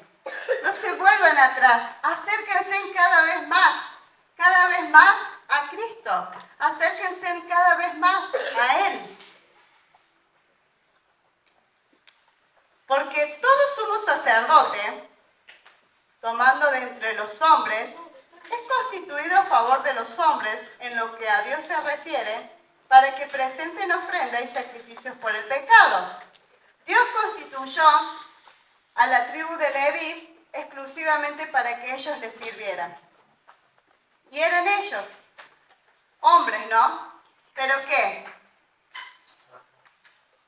no se vuelvan atrás, acérquense cada vez más a Cristo, acérquense cada vez más a Él. Porque todo sumo sacerdote, tomando de entre los hombres, es constituido a favor de los hombres en lo que a Dios se refiere, para que presenten ofrenda y sacrificios por el pecado. Dios constituyó a la tribu de Leví exclusivamente para que ellos le sirvieran. Y eran ellos, hombres, ¿no? ¿Pero qué?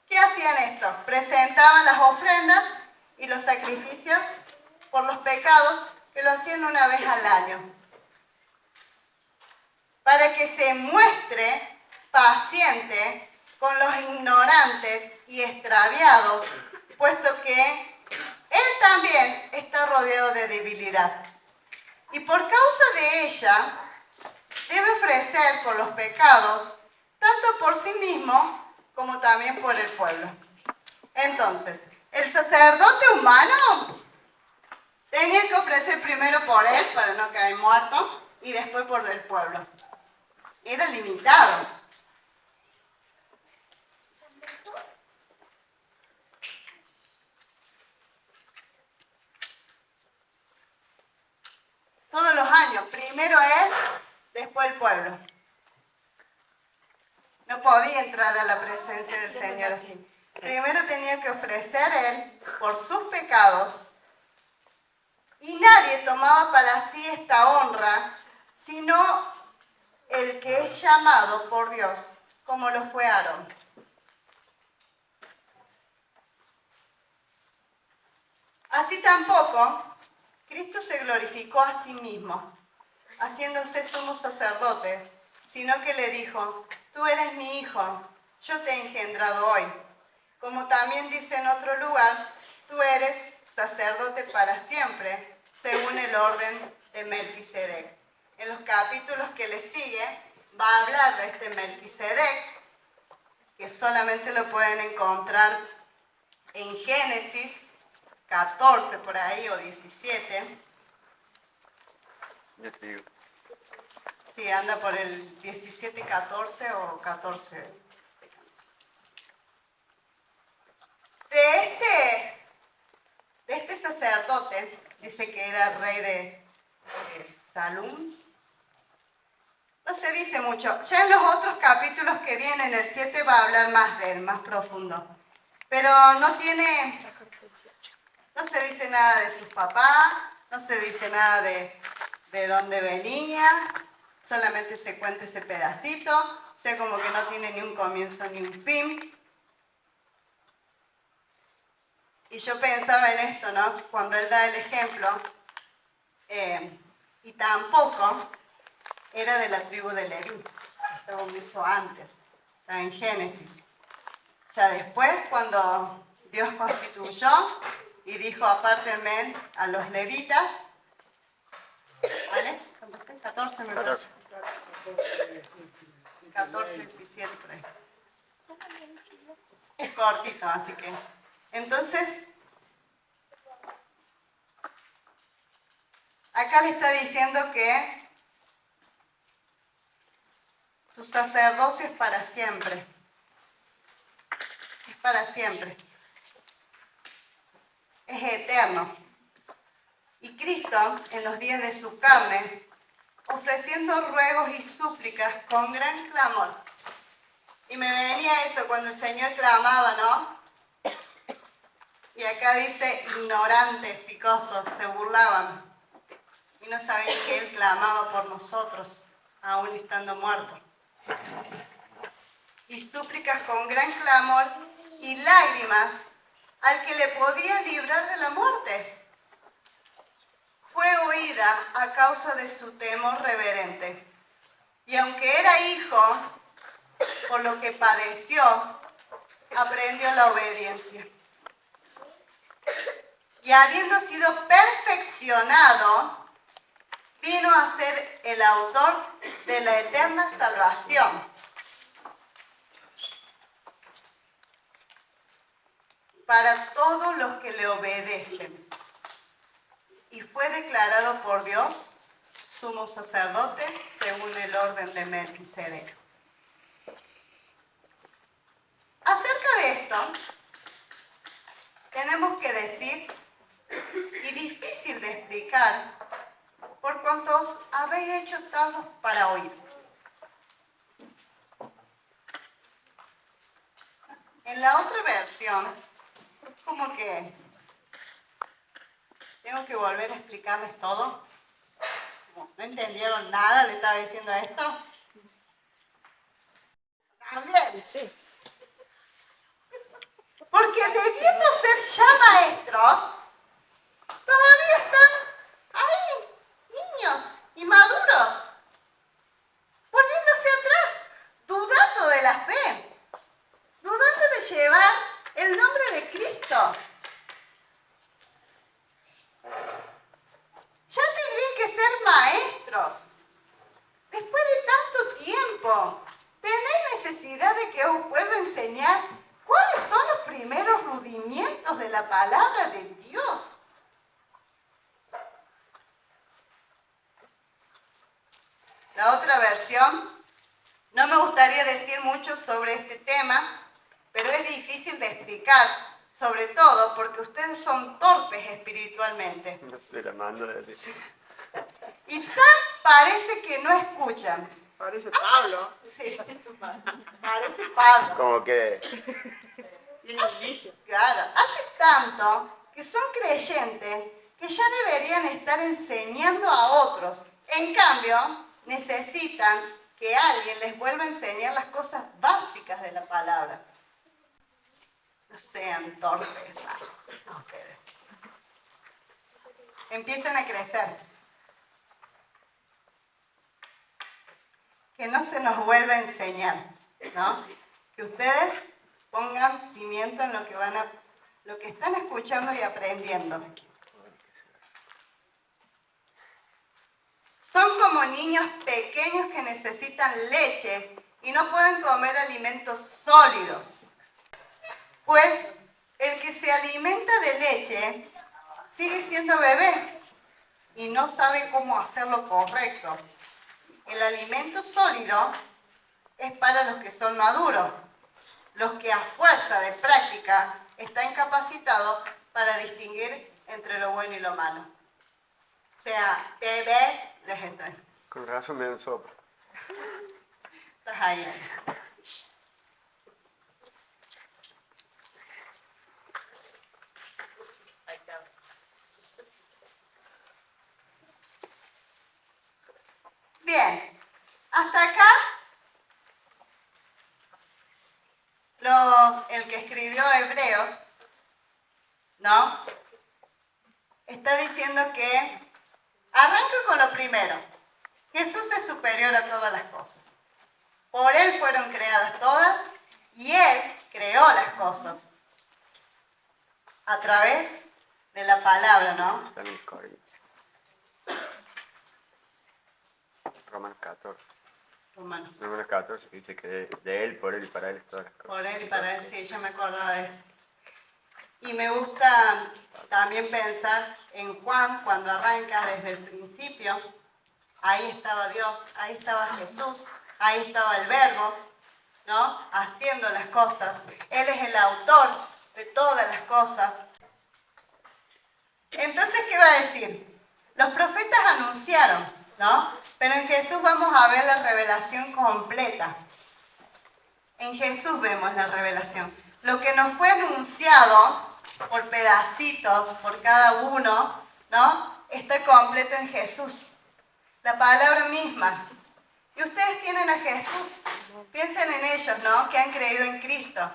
¿Qué hacían esto? Presentaban las ofrendas y los sacrificios por los pecados, que lo hacían una vez al año. Para que se muestre paciente con los ignorantes y extraviados, puesto que Él también está rodeado de debilidad. Y por causa de ella, debe ofrecer por los pecados, tanto por sí mismo como también por el pueblo. Entonces, el sacerdote humano tenía que ofrecer primero por él, para no caer muerto, y después por el pueblo. Era limitado. Todos los años, primero él, después el pueblo. No podía entrar a la presencia del Señor así. Primero tenía que ofrecer él por sus pecados, y nadie tomaba para sí esta honra, sino el que es llamado por Dios, como lo fue Aarón. Así tampoco, Cristo se glorificó a sí mismo, haciéndose sumo sacerdote, sino que le dijo: tú eres mi hijo, yo te he engendrado hoy. Como también dice en otro lugar: tú eres sacerdote para siempre, según el orden de Melquisedec. En los capítulos que le sigue va a hablar de este Melquisedec, que solamente lo pueden encontrar en Génesis 14 por ahí, o 17. Ya te digo. Sí, anda por el 17, 14 o 14. De este sacerdote, dice que era rey de Salum. No se dice mucho. Ya en los otros capítulos que vienen, el 7 va a hablar más de él, más profundo. Pero no se dice nada de sus papás, no se dice nada de dónde venía, solamente se cuenta ese pedacito, o sea, como que no tiene ni un comienzo ni un fin. Y yo pensaba en esto, ¿no? Cuando él da el ejemplo, y tampoco era de la tribu de Leví, estaba mucho antes, estaba en Génesis. Ya después, cuando Dios constituyó y dijo: apártenme a los levitas, ¿vale? ¿Contaste? 14 me parece. 14, 17 por ahí. Es cortito, así que. Entonces, acá le está diciendo que tu sacerdocio es para siempre. Es para siempre. es eterno. Y Cristo, en los días de su carne, ofreciendo ruegos y súplicas con gran clamor. Y me venía eso cuando el Señor clamaba, ¿no? Y acá dice ignorantes y cosas, se burlaban. Y no sabían que Él clamaba por nosotros, aún estando muerto. Y súplicas con gran clamor y lágrimas al que le podía librar de la muerte. Fue oída a causa de su temor reverente. Y aunque era hijo, por lo que padeció, aprendió la obediencia. Y habiendo sido perfeccionado, vino a ser el autor de la eterna salvación. Para todos los que le obedecen. Y fue declarado por Dios sumo sacerdote según el orden de Melquisedec. Acerca de esto, tenemos que decir, y difícil de explicar, por cuanto os habéis hecho tardos para oír. En la otra versión, como que tengo que volver a explicarles todo. Como no entendieron nada, le estaba diciendo esto. También, sí. Porque debiendo ser ya maestros, todavía están ahí, niños y maduros, volviéndose atrás, dudando de la fe, dudando de llevar el nombre de Cristo. Ya tendrían que ser maestros. Después de tanto tiempo, ¿tenéis necesidad de que os vuelva a enseñar cuáles son los primeros rudimentos de la palabra de Dios? La otra versión, no me gustaría decir mucho sobre este tema, pero es difícil de explicar, sobre todo porque ustedes son torpes espiritualmente. No se la mando de decir. Y tan parece que no escuchan. Parece Pablo. Sí, parece Pablo. Como que Claro, hace tanto que son creyentes que ya deberían estar enseñando a otros. En cambio, necesitan que alguien les vuelva a enseñar las cosas básicas de la palabra. No sean torpes a ustedes. Empiecen a crecer. Que no se nos vuelva a enseñar, ¿no? Que ustedes pongan cimiento en lo que están escuchando y aprendiendo. Son como niños pequeños que necesitan leche y no pueden comer alimentos sólidos. Pues el que se alimenta de leche sigue siendo bebé y no sabe cómo hacerlo correcto. El alimento sólido es para los que son maduros, los que a fuerza de práctica están capacitados para distinguir entre lo bueno y lo malo. O sea, bebés, les están. con razón me dan sopa. Estás ahí. Bien, hasta acá el que escribió Hebreos, ¿no? Está diciendo que arranca con lo primero. Jesús es superior a todas las cosas. Por Él fueron creadas todas y Él creó las cosas a través de la palabra, ¿no? Está en el Corintios. Romanos 14. Humano. Romanos 14 que dice que de Él, por Él y para Él es todas las cosas. Por Él y para Él, sí, yo me acordaba de eso. Y me gusta también pensar en Juan cuando arranca desde el principio. Ahí estaba Dios, ahí estaba Jesús, ahí estaba el Verbo, ¿no? Haciendo las cosas. Él es el autor de todas las cosas. Entonces, ¿qué va a decir? Los profetas anunciaron, ¿no? Pero en Jesús vamos a ver la revelación completa. En Jesús vemos la revelación. Lo que nos fue anunciado por pedacitos, por cada uno, ¿no? Está completo en Jesús. La palabra misma. Y ustedes tienen a Jesús. Piensen en ellos, ¿no? Que han creído en Cristo.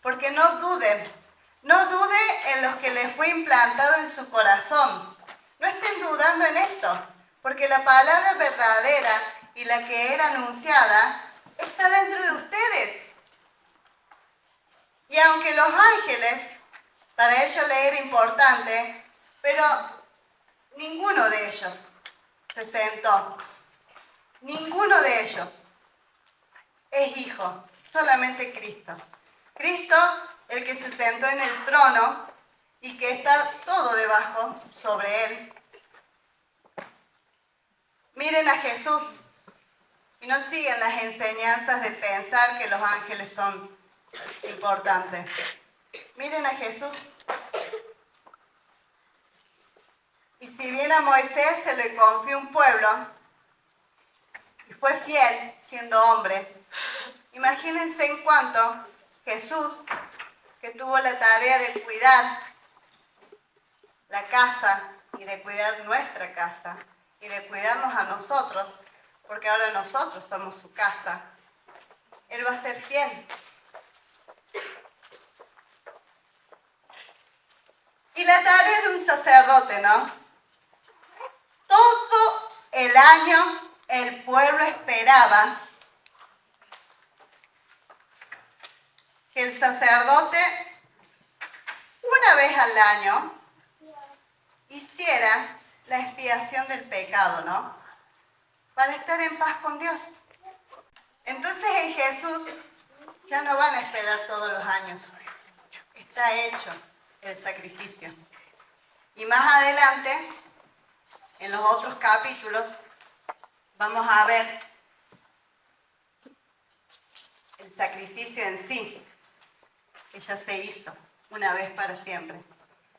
Porque no duden. No dude en lo que les fue implantado en su corazón. No estén dudando en esto. Porque la palabra verdadera y la que era anunciada está dentro de ustedes. Y aunque los ángeles, para ellos le era importante, pero ninguno de ellos se sentó. Ninguno de ellos es hijo, solamente Cristo. Cristo, el que se sentó en el trono y que está todo debajo, sobre él. Miren a Jesús y no sigan las enseñanzas de pensar que los ángeles son importantes. Miren a Jesús. Y si bien a Moisés se le confió un pueblo, y fue fiel siendo hombre, imagínense en cuanto Jesús, que tuvo la tarea de cuidar la casa y de cuidar nuestra casa y de cuidarnos a nosotros, porque ahora nosotros somos su casa, Él va a ser fiel. Y la tarea de un sacerdote, ¿no? Todo el año el pueblo esperaba que el sacerdote, una vez al año, hiciera la expiación del pecado, ¿no? Para estar en paz con Dios. Entonces en Jesús ya no van a esperar todos los años. Está hecho el sacrificio. Y más adelante, en los otros capítulos, vamos a ver el sacrificio en sí, que ya se hizo una vez para siempre.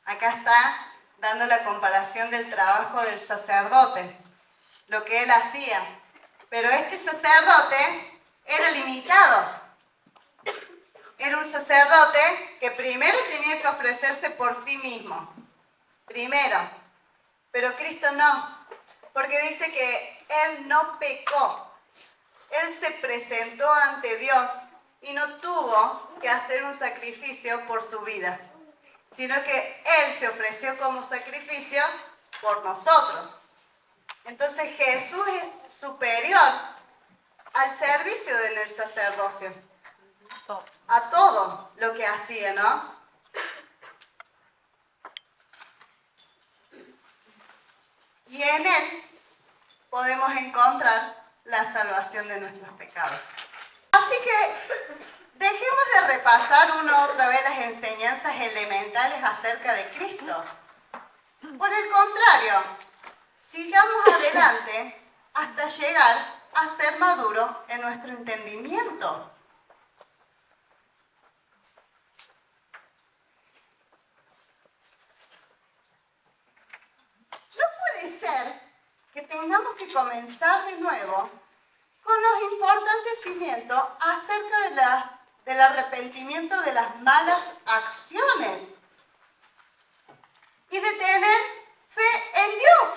Acá está dando la comparación del trabajo del sacerdote, lo que él hacía. Pero este sacerdote era limitado. Era un sacerdote que primero tenía que ofrecerse por sí mismo. Primero. Pero Cristo no. Porque dice que Él no pecó. Él se presentó ante Dios y no tuvo que hacer un sacrificio por su vida, sino que Él se ofreció como sacrificio por nosotros. Entonces Jesús es superior al servicio del sacerdocio, a todo lo que hacía, ¿no? Y en Él podemos encontrar la salvación de nuestros pecados. Así que dejemos de repasar una otra vez las enseñanzas elementales acerca de Cristo. Por el contrario, sigamos adelante hasta llegar a ser maduros en nuestro entendimiento. No puede ser que tengamos que comenzar de nuevo con los importantes cimientos acerca del arrepentimiento de las malas acciones y de tener fe en Dios.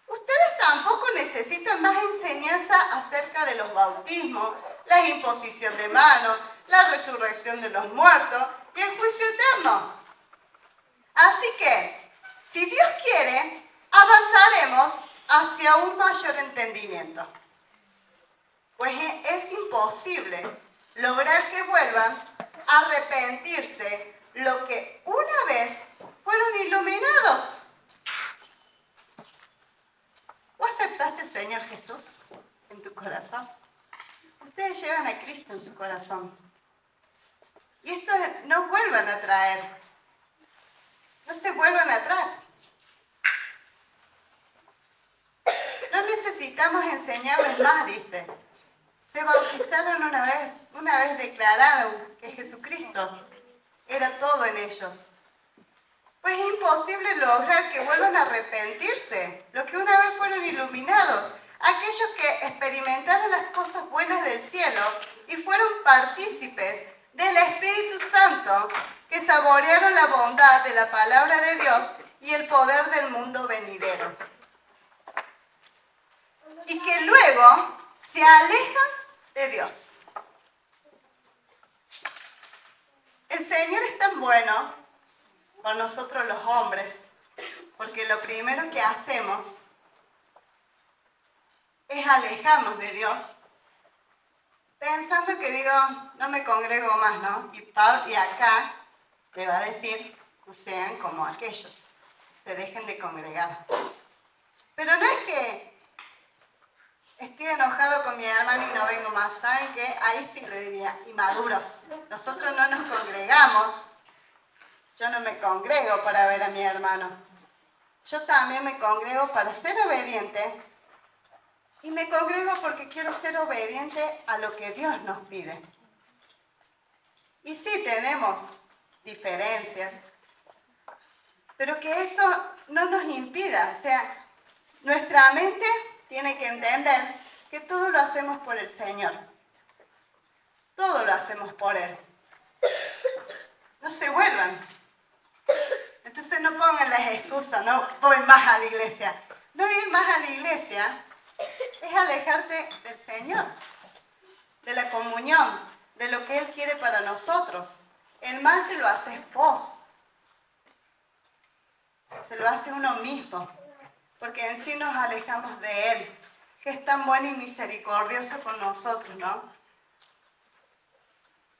Ustedes tampoco necesitan más enseñanza acerca de los bautismos, la imposición de manos, la resurrección de los muertos y el juicio eterno. Así que, si Dios quiere, avanzaremos hacia un mayor entendimiento. Pues es imposible lograr que vuelvan a arrepentirse lo que una vez fueron iluminados. ¿O aceptaste al Señor Jesús en tu corazón? Ustedes llevan a Cristo en su corazón. Y esto no vuelvan a traer. No se vuelvan atrás. No necesitamos enseñarles más, dice. Se bautizaron una vez declararon que Jesucristo era todo en ellos. Pues es imposible lograr que vuelvan a arrepentirse, los que una vez fueron iluminados, aquellos que experimentaron las cosas buenas del cielo y fueron partícipes del Espíritu Santo, que saborearon la bondad de la palabra de Dios y el poder del mundo venidero. Y que luego se alejan de Dios. El Señor es tan bueno con nosotros los hombres, porque lo primero que hacemos es alejarnos de Dios, pensando que digo, no me congrego más, ¿no? Y acá le va a decir, no sean como aquellos, se dejen de congregar. Pero no es que estoy enojado con mi hermano y no vengo más, ¿saben qué? Ahí sí le diría, inmaduros, nosotros no nos congregamos, yo no me congrego para ver a mi hermano, yo también me congrego para ser obediente. Y me congrego porque quiero ser obediente a lo que Dios nos pide. Y sí tenemos diferencias, pero que eso no nos impida. O sea, nuestra mente tiene que entender que todo lo hacemos por el Señor. Todo lo hacemos por Él. No se vuelvan. Entonces no pongan las excusas, no voy más a la iglesia. No ir más a la iglesia es alejarte del Señor, de la comunión, de lo que Él quiere para nosotros. El mal te lo haces vos. Se lo hace uno mismo, porque en sí nos alejamos de Él, que es tan bueno y misericordioso con nosotros, ¿no?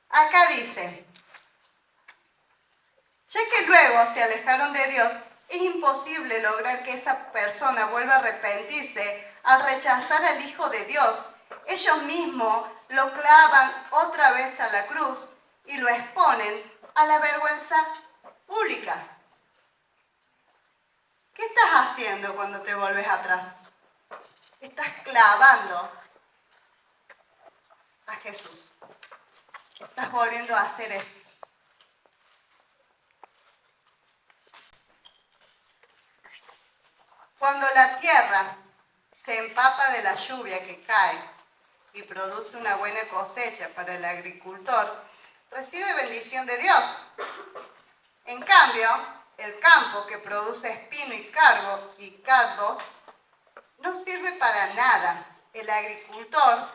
Acá dice, ya que luego se alejaron de Dios, es imposible lograr que esa persona vuelva a arrepentirse al rechazar al Hijo de Dios. Ellos mismos lo clavan otra vez a la cruz y lo exponen a la vergüenza pública. ¿Qué estás haciendo cuando te volves atrás? Estás clavando a Jesús. Estás volviendo a hacer eso. Cuando la tierra se empapa de la lluvia que cae y produce una buena cosecha para el agricultor, recibe bendición de Dios. En cambio, el campo que produce espino y cardos no sirve para nada. El agricultor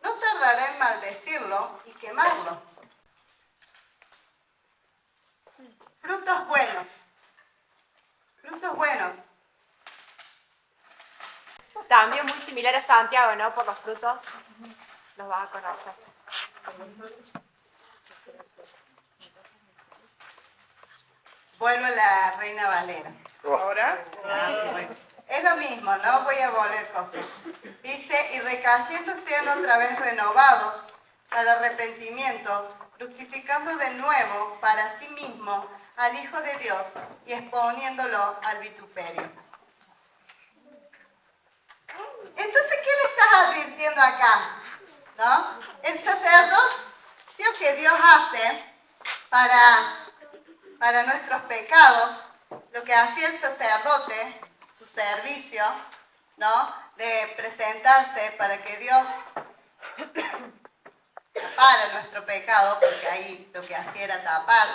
no tardará en maldecirlo y quemarlo. Frutos buenos. Frutos buenos. También muy similar a Santiago, ¿no? Por los frutos los vas a conocer. Vuelvo a la Reina Valera. ¿Ahora? Es lo mismo, no voy a volver cosas. Dice, y recayendo sean otra vez renovados para arrepentimiento, crucificando de nuevo para sí mismo al Hijo de Dios y exponiéndolo al vituperio. Entonces, ¿qué le estás advirtiendo acá? ¿No? El sacerdocio que Dios hace para nuestros pecados, lo que hacía el sacerdote, su servicio, ¿no? De presentarse para que Dios tapara nuestro pecado, porque ahí lo que hacía era tapar.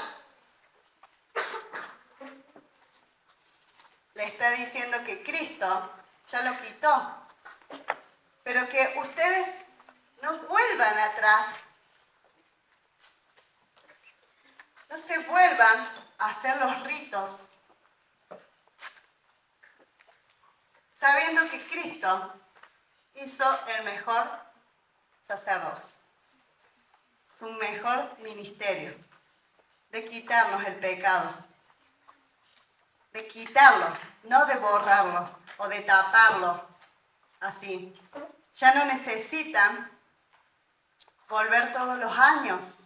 Le está diciendo que Cristo ya lo quitó, pero que ustedes no vuelvan atrás, no se vuelvan a hacer los ritos, sabiendo que Cristo hizo el mejor sacerdocio, su mejor ministerio, de quitarnos el pecado, de quitarlo, no de borrarlo o de taparlo así. Ya no necesitan volver todos los años,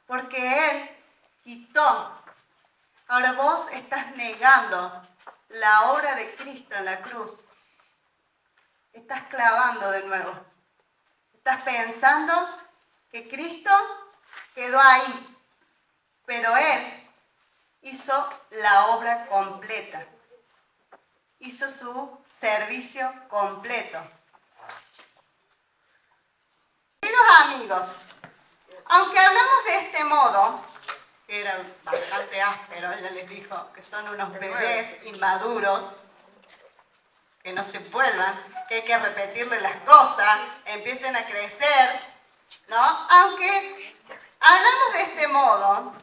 porque Él quitó. Ahora vos estás negando la obra de Cristo en la cruz. Estás clavando de nuevo. Estás pensando que Cristo quedó ahí, pero Él hizo la obra completa, hizo su servicio completo. Queridos amigos, aunque hablamos de este modo, que era bastante áspero, ella les dijo que son unos bebés inmaduros, que no se vuelvan, que hay que repetirle las cosas, empiecen a crecer, ¿no? Aunque hablamos de este modo,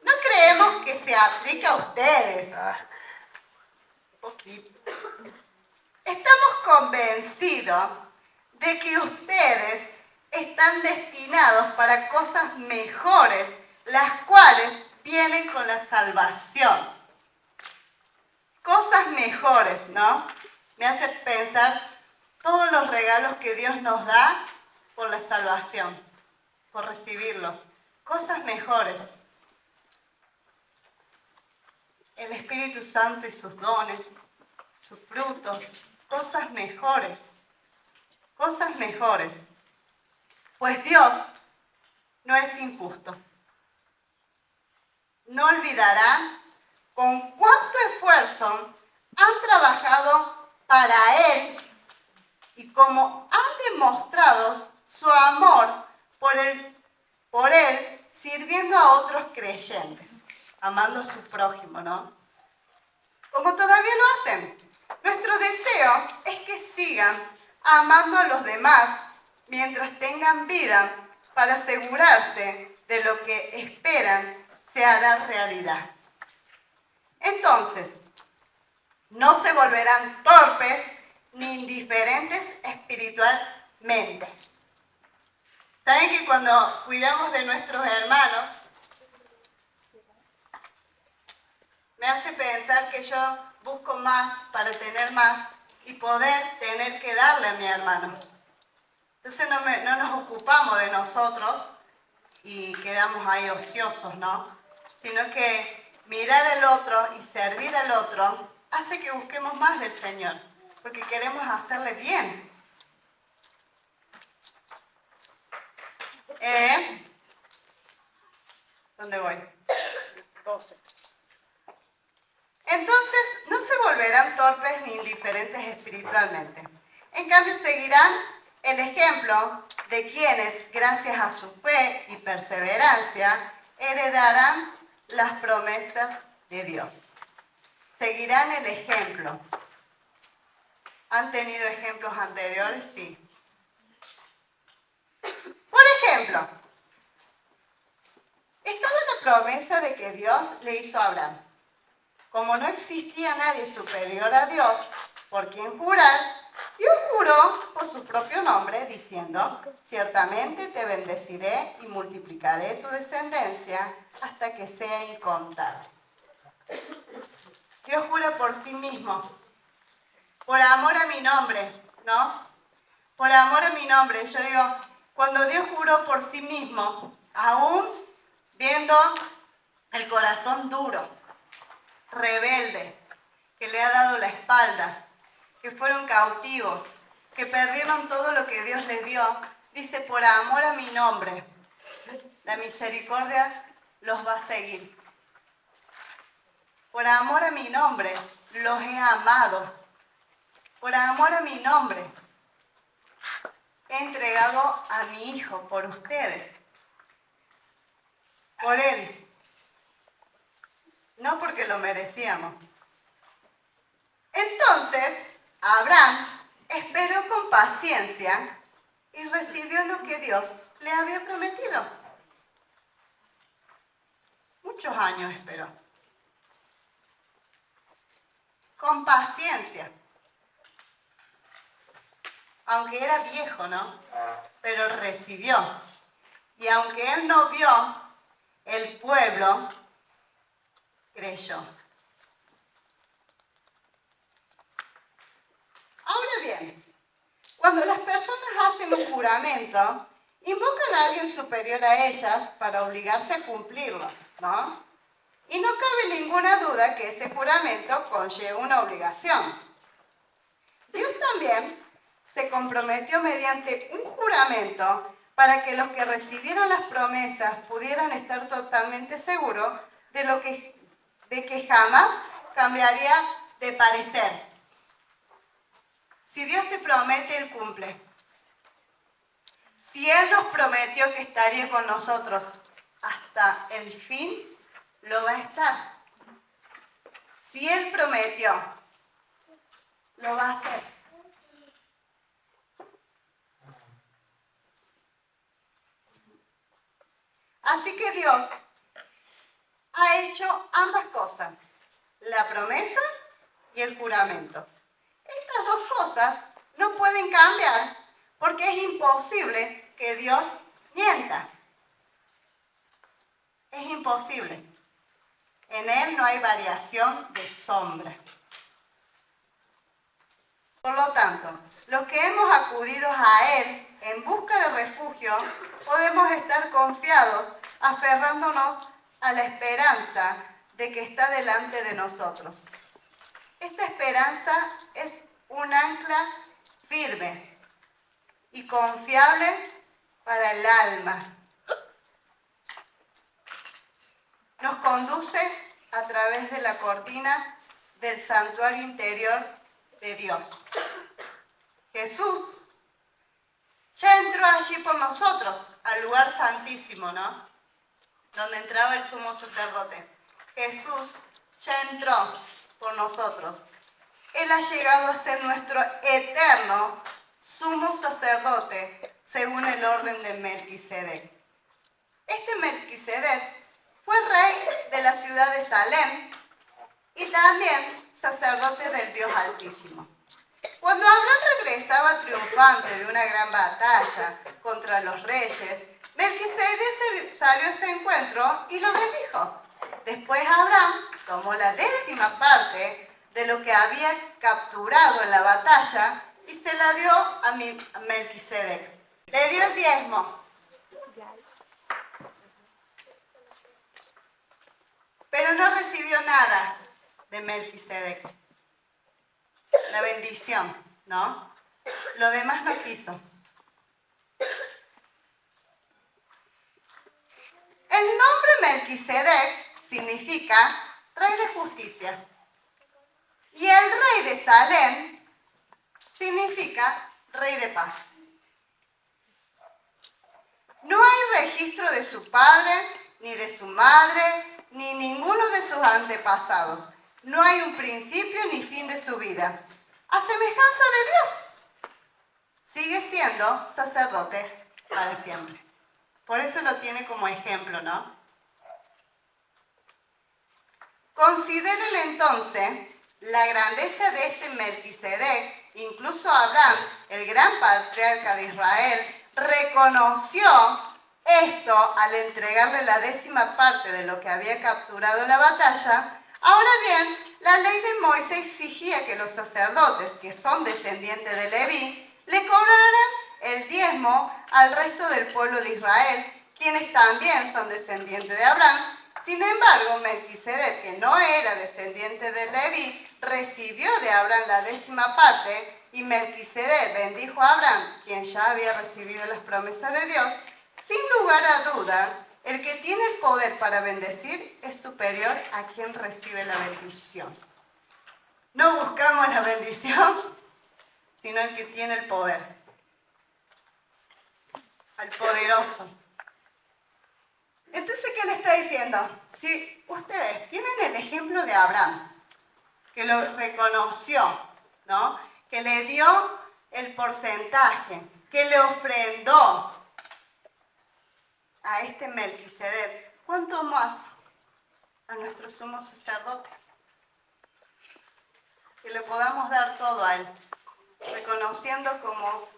no creemos que se aplique a ustedes. Un poquito. Estamos convencidos de que ustedes están destinados para cosas mejores, las cuales vienen con la salvación. Cosas mejores, ¿no? Me hace pensar todos los regalos que Dios nos da por la salvación, por recibirlo. Cosas mejores. El Espíritu Santo y sus dones, sus frutos, cosas mejores. Cosas mejores. Pues Dios no es injusto. No olvidará con cuánto esfuerzo han trabajado para Él y cómo han demostrado su amor por Él sirviendo a otros creyentes, amando a su prójimo, ¿no? Como todavía lo hacen. Nuestro deseo es que sigan amando a los demás mientras tengan vida para asegurarse de lo que esperan se hará realidad. Entonces, no se volverán torpes ni indiferentes espiritualmente. ¿Saben que cuando cuidamos de nuestros hermanos, me hace pensar que yo busco más para tener más y poder tener que darle a mi hermano? Entonces no nos ocupamos de nosotros y quedamos ahí ociosos, ¿no? Sino que mirar al otro y servir al otro hace que busquemos más del Señor, porque queremos hacerle bien. ¿Dónde voy? 12. Entonces, no se volverán torpes ni indiferentes espiritualmente. En cambio, seguirán el ejemplo de quienes, gracias a su fe y perseverancia, heredarán las promesas de Dios. Seguirán el ejemplo. ¿Han tenido ejemplos anteriores? Sí. Por ejemplo, estaba la promesa de que Dios le hizo a Abraham. Como no existía nadie superior a Dios por quien jurar, Dios juró por su propio nombre, diciendo: ciertamente te bendeciré y multiplicaré tu descendencia hasta que sea incontable. Dios jura por sí mismo, por amor a mi nombre, ¿no? Por amor a mi nombre. Yo digo, cuando Dios juró por sí mismo, aún viendo el corazón duro, rebelde, que le ha dado la espalda, que fueron cautivos, que perdieron todo lo que Dios les dio, dice: por amor a mi nombre, la misericordia los va a seguir. Por amor a mi nombre, los he amado. Por amor a mi nombre, he entregado a mi Hijo por ustedes. Por Él. No porque lo merecíamos. Entonces, Abraham esperó con paciencia y recibió lo que Dios le había prometido. Muchos años esperó. Con paciencia. Aunque era viejo, ¿no? Pero recibió. Y aunque él no vio, el pueblo creyó. Ahora bien, cuando las personas hacen un juramento, invocan a alguien superior a ellas para obligarse a cumplirlo, ¿no? Y no cabe ninguna duda que ese juramento conlleva una obligación. Dios también se comprometió mediante un juramento para que los que recibieron las promesas pudieran estar totalmente seguros de lo que de que jamás cambiaría de parecer. Si Dios te promete, Él cumple. Si Él nos prometió que estaría con nosotros hasta el fin, lo va a estar. Si Él prometió, lo va a hacer. Así que Dios ha hecho ambas cosas, la promesa y el juramento. Estas dos cosas no pueden cambiar porque es imposible que Dios mienta. Es imposible. En Él no hay variación de sombra. Por lo tanto, los que hemos acudido a Él en busca de refugio, podemos estar confiados, aferrándonos a la esperanza de que está delante de nosotros. Esta esperanza es un ancla firme y confiable para el alma. Nos conduce a través de la cortina del santuario interior de Dios. Jesús ya entró allí por nosotros, al lugar santísimo, ¿no? Donde entraba el sumo sacerdote. Jesús ya entró por nosotros. Él ha llegado a ser nuestro eterno sumo sacerdote, según el orden de Melquisedec. Este Melquisedec fue rey de la ciudad de Salem y también sacerdote del Dios Altísimo. Cuando Abraham regresaba triunfante de una gran batalla contra los reyes, Melquisedec salió a ese encuentro y lo bendijo. Después Abraham tomó la 10ª parte de lo que había capturado en la batalla y se la dio a Melquisedec. Le dio el diezmo. Pero no recibió nada de Melquisedec. La bendición, ¿no? Lo demás no quiso. El nombre Melquisedec significa rey de justicia. Y el rey de Salem significa rey de paz. No hay registro de su padre, ni de su madre, ni ninguno de sus antepasados. No hay un principio ni fin de su vida. A semejanza de Dios, sigue siendo sacerdote para siempre. Por eso lo tiene como ejemplo, ¿no? Consideren entonces la grandeza de este Melquisedec. Incluso Abraham, el gran patriarca de Israel, reconoció esto al entregarle la 10ª parte de lo que había capturado en la batalla. Ahora bien, la ley de Moisés exigía que los sacerdotes, que son descendientes de Leví, le cobraran el diezmo al resto del pueblo de Israel, quienes también son descendientes de Abraham. Sin embargo, Melquisedec, que no era descendiente de Leví, recibió de Abraham la 10ª parte, y Melquisedec bendijo a Abraham, quien ya había recibido las promesas de Dios. Sin lugar a duda, el que tiene el poder para bendecir es superior a quien recibe la bendición. No buscamos la bendición, sino el que tiene el poder, al poderoso. Entonces, ¿qué le está diciendo? Si ustedes tienen el ejemplo de Abraham, que lo reconoció, ¿no? Que le dio el porcentaje, que le ofrendó a este Melquisedec, ¿cuánto más a nuestro sumo sacerdote? Que le podamos dar todo a él, reconociendo como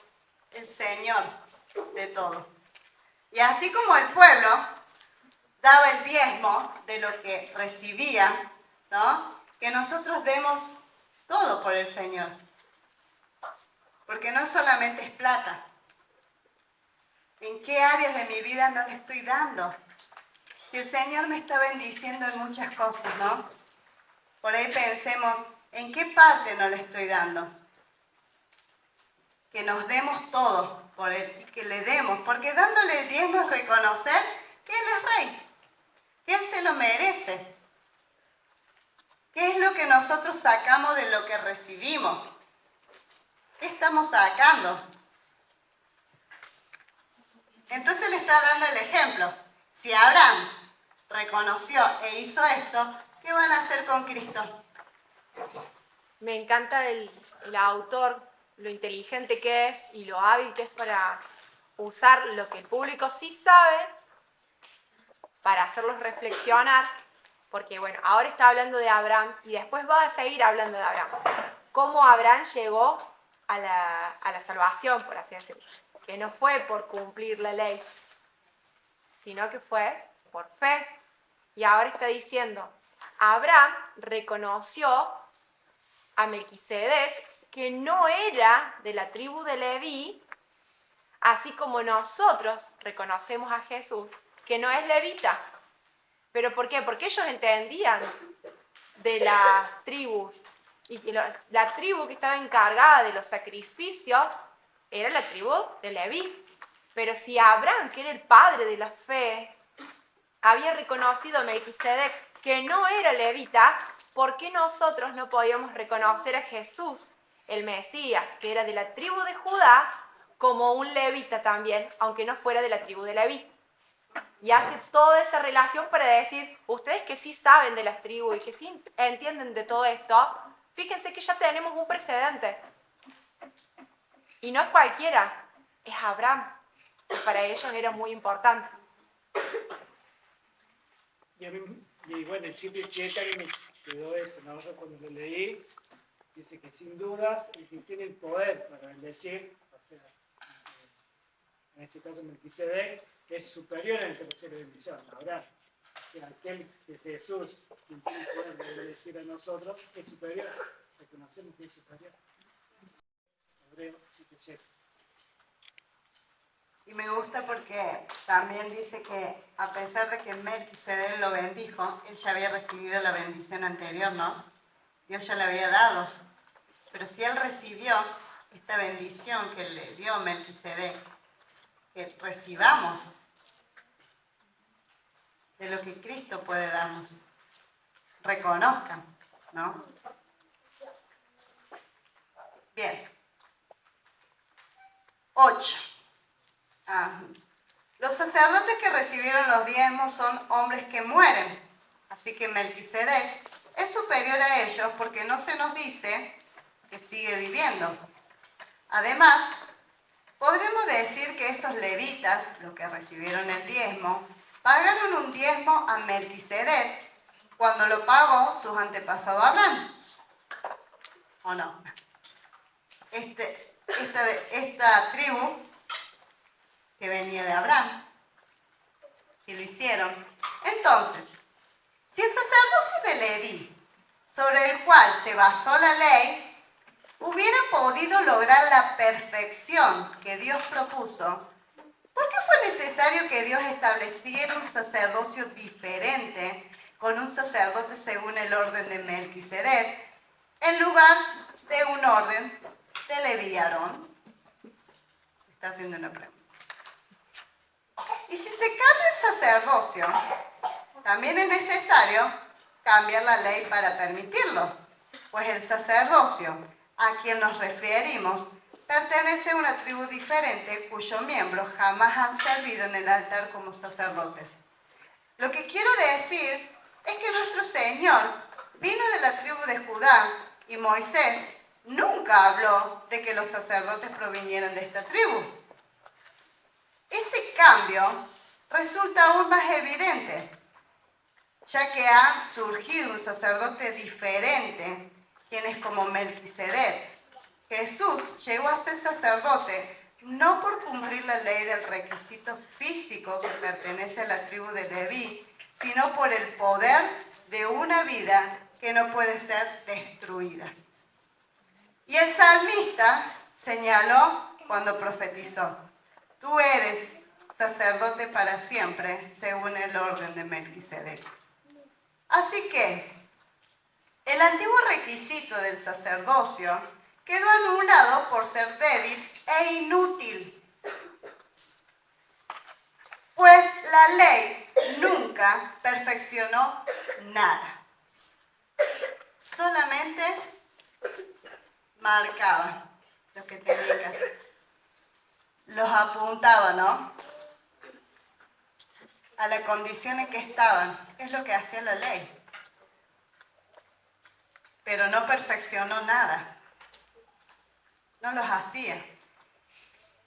el Señor de todo. Y así como el pueblo daba el diezmo de lo que recibía, ¿no? Que nosotros demos todo por el Señor. Porque no solamente es plata. ¿En qué áreas de mi vida no le estoy dando? Si el Señor me está bendiciendo en muchas cosas, ¿no? Por ahí pensemos, ¿en qué parte no le estoy dando? Que nos demos todo por Él y que le demos. Porque dándole el diezmo es reconocer que Él es Rey. Que Él se lo merece. ¿Qué es lo que nosotros sacamos de lo que recibimos? ¿Qué estamos sacando? Entonces le está dando el ejemplo. Si Abraham reconoció e hizo esto, ¿qué van a hacer con Cristo? Me encanta el autor, lo inteligente que es y lo hábil que es para usar lo que el público sí sabe para hacerlos reflexionar, porque bueno, ahora está hablando de Abraham y después va a seguir hablando de Abraham. Cómo Abraham llegó a la salvación, por así decirlo. Que no fue por cumplir la ley, sino que fue por fe. Y ahora está diciendo, Abraham reconoció a Melquisedec que no era de la tribu de Leví, así como nosotros reconocemos a Jesús que no es levita. ¿Pero por qué? Porque ellos entendían de las tribus y que la tribu que estaba encargada de los sacrificios era la tribu de Leví. Pero si Abraham, que era el padre de la fe, había reconocido a Melquisedec que no era levita, ¿por qué nosotros no podíamos reconocer a Jesús, el Mesías, que era de la tribu de Judá, como un levita también, aunque no fuera de la tribu de Leví? Y hace toda esa relación para decir, ustedes que sí saben de las tribus y que sí entienden de todo esto, fíjense que ya tenemos un precedente. Y no es cualquiera, es Abraham, que para ellos era muy importante. Y bueno, el 7:7 a mí me quedó eso, ¿no? Yo cuando lo leí, dice que sin dudas el que tiene el poder para bendecir, o sea, en este caso Melquisedec, es superior al que recibe bendición, Abraham. O sea, aquel que Jesús, quien tiene el poder de bendecir a nosotros, es superior, reconocemos que es superior. Hebreo 7:7. Y me gusta porque también dice que a pesar de que Melquisedec lo bendijo, él ya había recibido la bendición anterior, ¿no? Dios ya le había dado. Pero si él recibió esta bendición que le dio Melquisedec, que recibamos de lo que Cristo puede darnos. Reconozcan, ¿no? Bien. 8. Los sacerdotes que recibieron los diezmos son hombres que mueren. Así que Melquisedec es superior a ellos porque no se nos dice que sigue viviendo. Además, podremos decir que esos levitas, los que recibieron el diezmo, pagaron un diezmo a Melquisedec cuando lo pagó sus antepasados Abraham. ¿O no? Esta tribu que venía de Abraham, que lo hicieron. Entonces, si el sacerdocio de Leví, sobre el cual se basó la ley, hubiera podido lograr la perfección que Dios propuso, ¿por qué fue necesario que Dios estableciera un sacerdocio diferente con un sacerdote según el orden de Melquisedec, en lugar de un orden de Leví y Aarón? Está haciendo una pregunta. Y si se cambia el sacerdocio, también es necesario cambiar la ley para permitirlo, pues el sacerdocio a quien nos referimos pertenece a una tribu diferente cuyos miembros jamás han servido en el altar como sacerdotes. Lo que quiero decir es que nuestro Señor vino de la tribu de Judá y Moisés nunca habló de que los sacerdotes provinieran de esta tribu. Ese cambio resulta aún más evidente, ya que ha surgido un sacerdote diferente, quien es como Melquisedec. Jesús llegó a ser sacerdote no por cumplir la ley del requisito físico que pertenece a la tribu de Leví, sino por el poder de una vida que no puede ser destruida. Y el salmista señaló cuando profetizó: tú eres sacerdote para siempre, según el orden de Melquisedec. Así que el antiguo requisito del sacerdocio quedó anulado por ser débil e inútil, pues la ley nunca perfeccionó nada. solamente marcaba lo que tenía que hacer. Los apuntaba, ¿no? A la condición en que estaban. Es lo que hacía la ley. Pero no perfeccionó nada. No los hacía.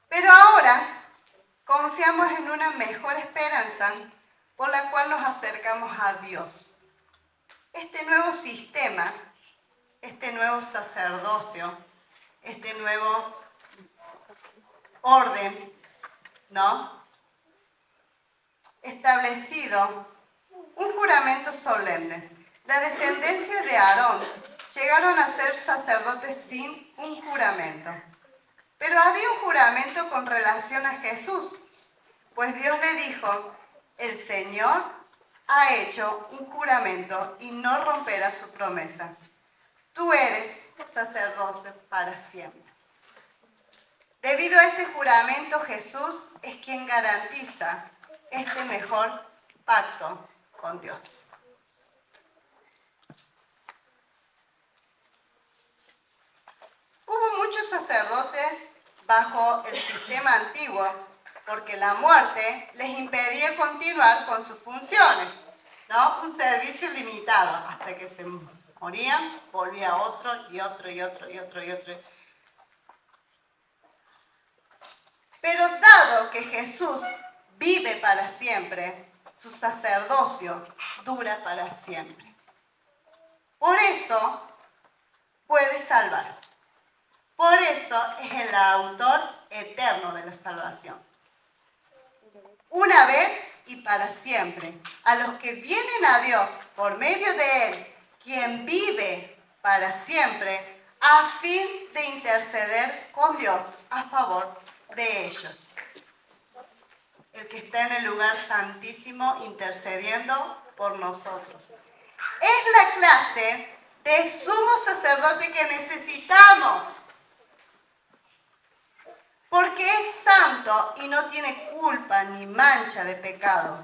Pero ahora confiamos en una mejor esperanza por la cual nos acercamos a Dios. Este nuevo sistema, este nuevo sacerdocio, este nuevo orden, ¿no? Establecido un juramento solemne. La descendencia de Aarón llegaron a ser sacerdotes sin un juramento. Pero había un juramento con relación a Jesús, pues Dios le dijo, el Señor ha hecho un juramento y no romperá su promesa. Tú eres sacerdote para siempre. Debido a ese juramento, Jesús es quien garantiza este mejor pacto con Dios. Hubo muchos sacerdotes bajo el sistema antiguo porque la muerte les impedía continuar con sus funciones, ¿no? Un servicio limitado hasta que se morían, volvía otro y otro y otro y otro y otro. Pero dado que Jesús vive para siempre, su sacerdocio dura para siempre. Por eso puede salvar. Por eso es el autor eterno de la salvación. Una vez y para siempre. A los que vienen a Dios por medio de Él, quien vive para siempre, a fin de interceder con Dios a favor de ellos. El que está en el lugar santísimo intercediendo por nosotros. Es la clase de sumo sacerdote que necesitamos. Porque es santo y no tiene culpa ni mancha de pecado.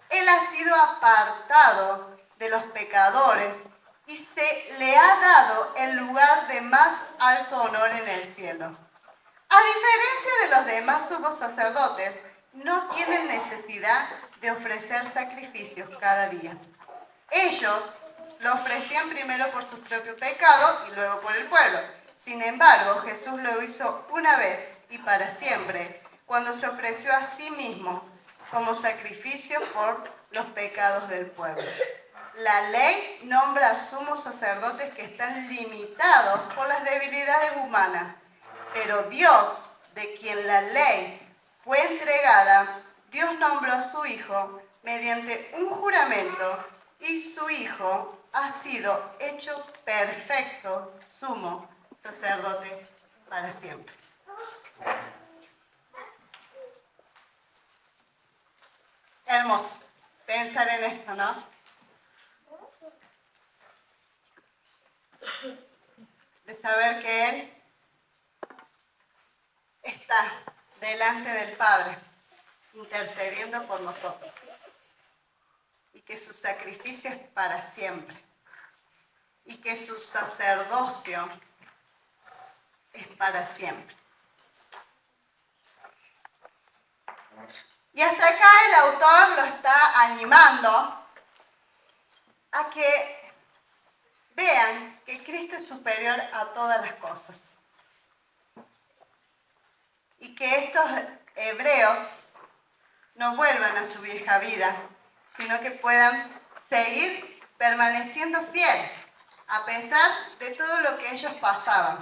Él ha sido apartado de los pecadores y se le ha dado el lugar de más alto honor en el cielo. A diferencia de los demás sumos sacerdotes, no tienen necesidad de ofrecer sacrificios cada día. Ellos lo ofrecían primero por su propio pecado y luego por el pueblo. Sin embargo, Jesús lo hizo una vez y para siempre, cuando se ofreció a sí mismo como sacrificio por los pecados del pueblo. La ley nombra a sumos sacerdotes que están limitados por las debilidades humanas, pero Dios, de quien la ley fue entregada, Dios nombró a su Hijo mediante un juramento y su Hijo ha sido hecho perfecto sumo sacerdote para siempre. Hermoso pensar en esto, ¿no? De saber que Él está delante del Padre, intercediendo por nosotros. Y que su sacrificio es para siempre. Y que su sacerdocio es para siempre. Y hasta acá el autor lo está animando a que vean que Cristo es superior a todas las cosas. Y que estos hebreos no vuelvan a su vieja vida, sino que puedan seguir permaneciendo fiel, a pesar de todo lo que ellos pasaban.